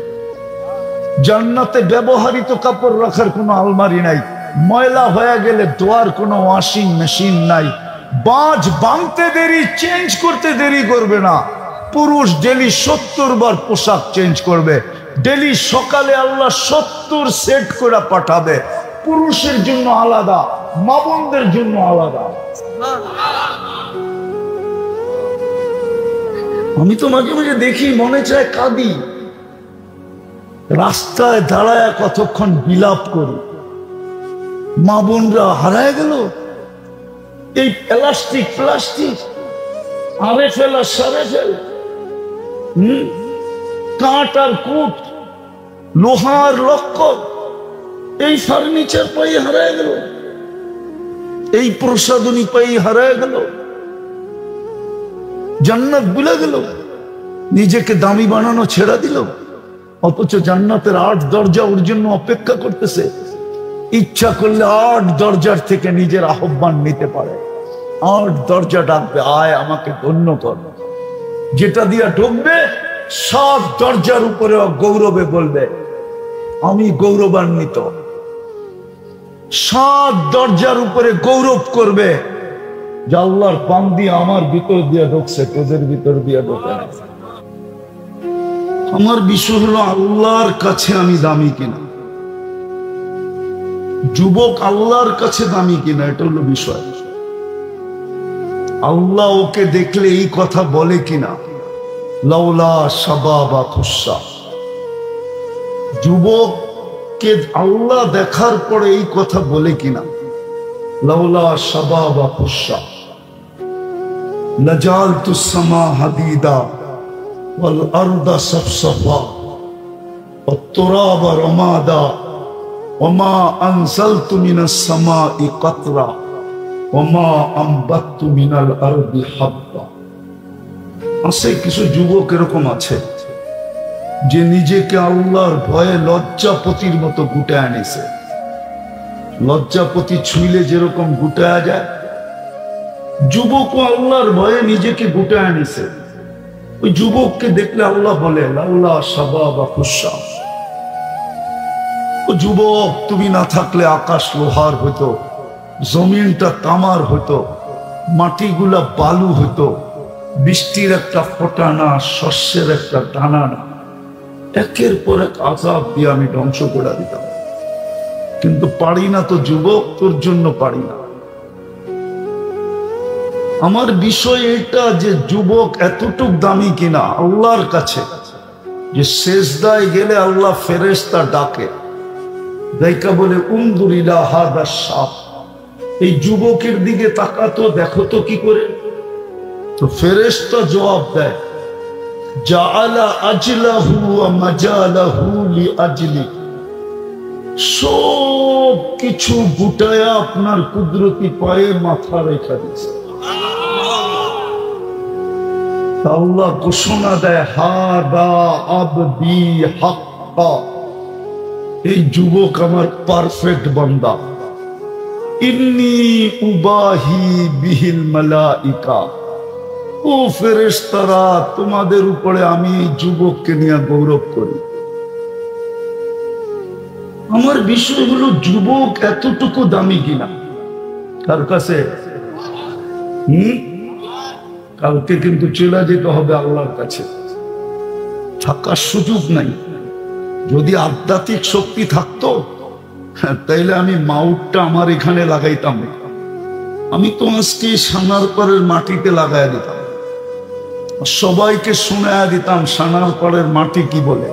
জান্নাতে ব্যবহৃত কাপড় রাখার কোনো আলমারি নাই, ময়লা হয়ে গেলে ধোয়ার কোনো ওয়াশিং মেশিন নাই, বাজ বাঁধতে দেরি, চেঞ্জ করতে দেরি করবে না। পুরুষ ডেলি 70 বার পোশাক চেঞ্জ করবে, ডেলি সকালে আল্লাহ 70 সেট করে পাঠাবে, পুরুষের জন্য আলাদা, মা বোনদের জন্য আলাদা। আমি তো মাঝে মাঝে দেখি, মনে চায় কাঁদি, রাস্তায় দাঁড়ায় কতক্ষণ বিলাপ করি, মা বোনরা হারায় গেল। এই প্লাস্টিক আরে ফেলা সারে ফেল, কাঠ আর কুট, লোহার লক্কর, এই ফার্নিচার পাই হারায় গেল, এই প্রসাধনী পাই হারায় গেল, জান্নাত ভুলে গেল, নিজেকে দামি বানানো ছেড়ে দিল। অথচ জান্নাতের 8 দরজা ওর জন্য অপেক্ষা করতেছে, ইচ্ছা করলে 8 দরজার থেকে নিজের আহ্বান নিতে পারে। 8 দরজা ডাকবে, আয় আমাকে ধন্য কর। যেটা দিয়া ঢুকবে 7 দরজার উপরে গৌরবে বলবে আমি গৌরবান্বিত। 7 দরজার উপরে গৌরব করবে যে আল্লাহর বান্দি আমার ভিতর দিয়া ঢুকছে, তোদের ভিতর দিয়া ঢোকে না। আমার বিষয় হলো আল্লাহর কাছে আমি দামি কিনা, যুবক আল্লাহর কাছে দামি কিনা, এটা হলো বিষয়। আল্লাহ ওকে দেখলে এই কথা বলে কিনা, লাউলা শাবাবা খুশা। যুবককে আল্লাহ দেখার পরে এই কথা বলে কিনা, লাউলা শাবাবা খুশা লাজালতু সামা হাদিদা ওয়াল আরদা সাফসাফা ওয়াত তুরাবা রামাদা ওমা আনজালতু মিনাস সামাই কাতরা ওমা আমবাততু মিনাল আরদি হাব্বা। আছে কিছু যুবক এরকম আছে যে নিজেকে আল্লাহর ভয়ে লজ্জাপতির মতো গুটায় আনিছে। লজ্জাপতি ছুঁইলে যেরকম গুটায়া যায়, যুবকও আল্লাহর ভয়ে নিজেকে গুটায় আনিছে। ওই যুবককে দেখলে আল্লাহ বলে লাউলা শাবাবা খুশা। ও যুবক, তুমি না থাকলে আকাশ লোহার হইতো, জমিনটা তামার হইতো, মাটিগুলা বালু হইতো, বৃষ্টির একটা ফোঁটা না, শস্যের একটা দানা না, একের পর এক আযাব দিয়ে আমি ধ্বংস করে দিতাম। কিন্তু পারি না তো যুবক, তোর জন্য পারি না। আমার বিষয় এটা যে যুবক এতটুক দামি কিনা আল্লাহর কাছে, যে সেজদায় গেলে আল্লাহ ফেরেশতা ডাকে, দেখা বলে উনজুর ইলা হাযা শাব, এই যুবকের দিকে তাকাতো, দেখো তো কি করে। তো ফেরেশতা জবাব দেয় জাআলা আজলাহু ওয়া মাজালাহু লিআজলি, সব কিছু গুটায়া আপনার কুদরতি পায়ে মাথা রেখা দিয়েছে। আল্লাহ ঘোষণা দেয় হাদা আবদি হাক্কা, এই যুবক আমার পারফেক্ট বান্দা। ইন্নী উবাহি বিহিল মালাইকা, ও ফেরেশতারা তোমাদের উপরে আমি এই যুবককে নিয়ে গৌরব করি। আমার বিষয় হলো যুবক এতটুকু দামি কিনা কার কাছে। কালকে কিন্তু চলে যেতে হবে আল্লাহর কাছে, থাকার সুযোগ নাই। যদি আধ্যাত্মিক শক্তি থাকতো তাইলে আমি মাউটটা আমার এখানে লাগাইতাম, আমি তো আজকে সানারপাড়ের মাটিতে লাগাই দিতাম, সবাইকে শোনায়া দিতাম সানারপাড়ের মাটি কি বলে।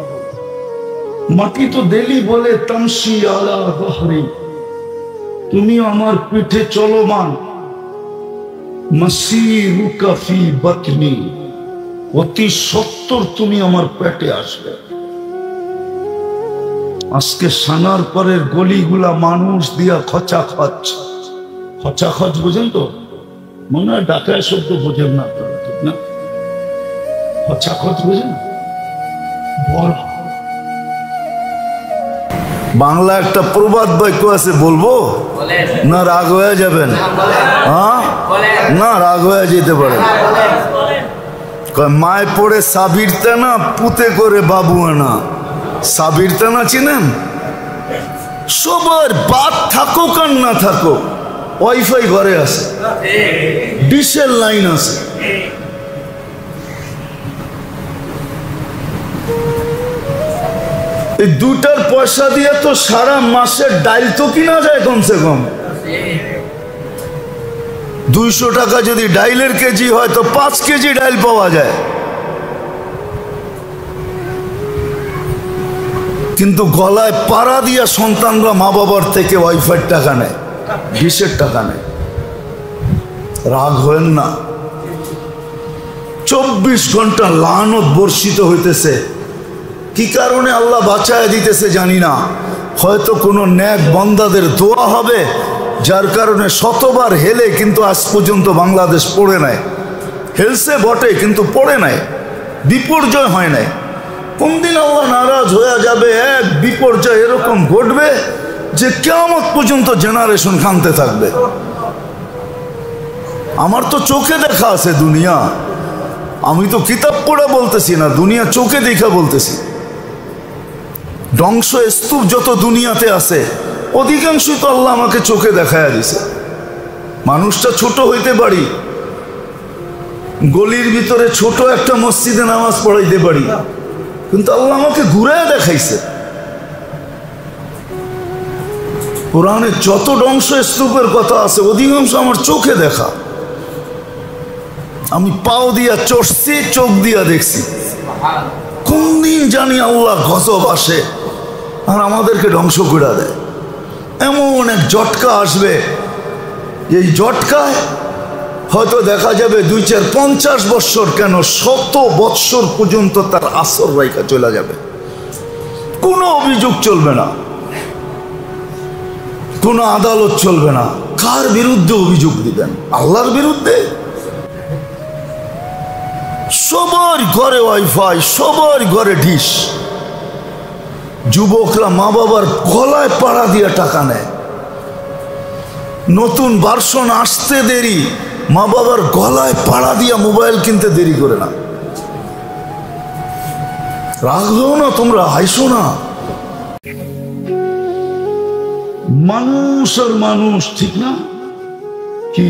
মাটি তো ডেলি বলে তামসি আলা যহরি, তুমি আমার পিঠে চলমান, মাসিরুকা ফি বাতনি, অতি সত্বর তুমি আমার পেটে আসবে। আজকে সানার পরের গলিগুলা মানুষ দিয়া খচাখচ। খচাখচ বোঝেন তো? মনে হয় ঢাকায় শব্দ বোঝেন না আপনারা, ঠিক না? খচাখচ বোঝেন? বাংলা একটা প্রবাদ বাক্য আছে, বলবো না রাগ হয়ে যাবেন? হ্যাঁ, না রাগ হয়ে যেতে পারে। মায় পড়ে সাবিরতে না, পুতে করে বাবু না। সাবিরতে না চিনেন? সবার বাদ থাকুক আর না থাকুক, ওয়াইফাই ঘরে আছে, ডিশের লাইন আছে। এই দুটার পয়সা দিয়ে তো সারা মাসের ডাইল তো কিনা যায় কমসে কম। 200 টাকা যদি ডাইলের কেজি হয় তো 5 কেজি ডাইল পাওয়া যায়। কিন্তু গলায় পাড়া দিয়া সন্তানরা মা বাবার থেকে ওয়াইফাই টাকা নেয়, ডিশের টাকা নেয়। রাগ হয়েন না। 24 ঘন্টা লানত বর্ষিত হইতেছে। কি কারণে আল্লাহ বাঁচায় দিতেছে জানি না। হয়তো কোনো নেক বান্দাদের দোয়া হবে, যার কারণে শতবার হেলে কিন্তু আজ পর্যন্ত বাংলাদেশ পড়ে নাই। হেলসে বটে কিন্তু পড়ে নাই, বিপর্যয় হয় নাই। কোনদিন আল্লাহ নারাজ হয়ে যাবে, এক বিপর্যয় এরকম ঘটবে যে কিয়ামত পর্যন্ত জেনারেশন কাঁদতে থাকবে। আমার তো চোখে দেখা আছে দুনিয়া, আমি তো কিতাব পড়ে বলতেছি না, দুনিয়া চোখে দেখা বলতেছি। ধ্বংস স্তূপ যত দুনিয়াতে আছে অধিকাংশই তো আল্লাহ আমাকে চোখে দেখায়া দিছে। মানুষটা ছোট হইতে পারি, গলির ভিতরে ছোট একটা মসজিদে নামাজ পড়াইতে পারি, কিন্তু আল্লাহ আমাকে ঘুরায় দেখাইছে। কোরআনে যত ধ্বংস স্তূপের কথা আছে অধিকাংশ আমার চোখে দেখা। আমি পাও দিয়া চড়ছি, চোখ দিয়া দেখছি। কোন দিন জানি আল্লাহ গজব আসে আর আমাদেরকে ধ্বংস করে দেয়। এমন এক জটকা আসবে, এই জটকায় হয়তো দেখা যাবে 2-4-50 বৎসর কেন 100 বৎসর পর্যন্ত তার আসর রেখা চলে যাবে। কোনো অভিযোগ চলবে না, কোনো আদালত চলবে না। কার বিরুদ্ধে অভিযোগ দিবেন? আল্লাহর বিরুদ্ধে। সবার ঘরে ওয়াইফাই, সবার ঘরে ডিশ। যুবকরা মা বাবার গলায় পাড়া দিয়ে টাকা নেয়। নতুন ভার্সন আসতে দেরি, মা বাবার গলায় পাড়া দিয়া মোবাইল কিনতে দেরি করে না। রাখলো না, তোমরা হাইসো না। মানুষ আর মানুষ, ঠিক না? কি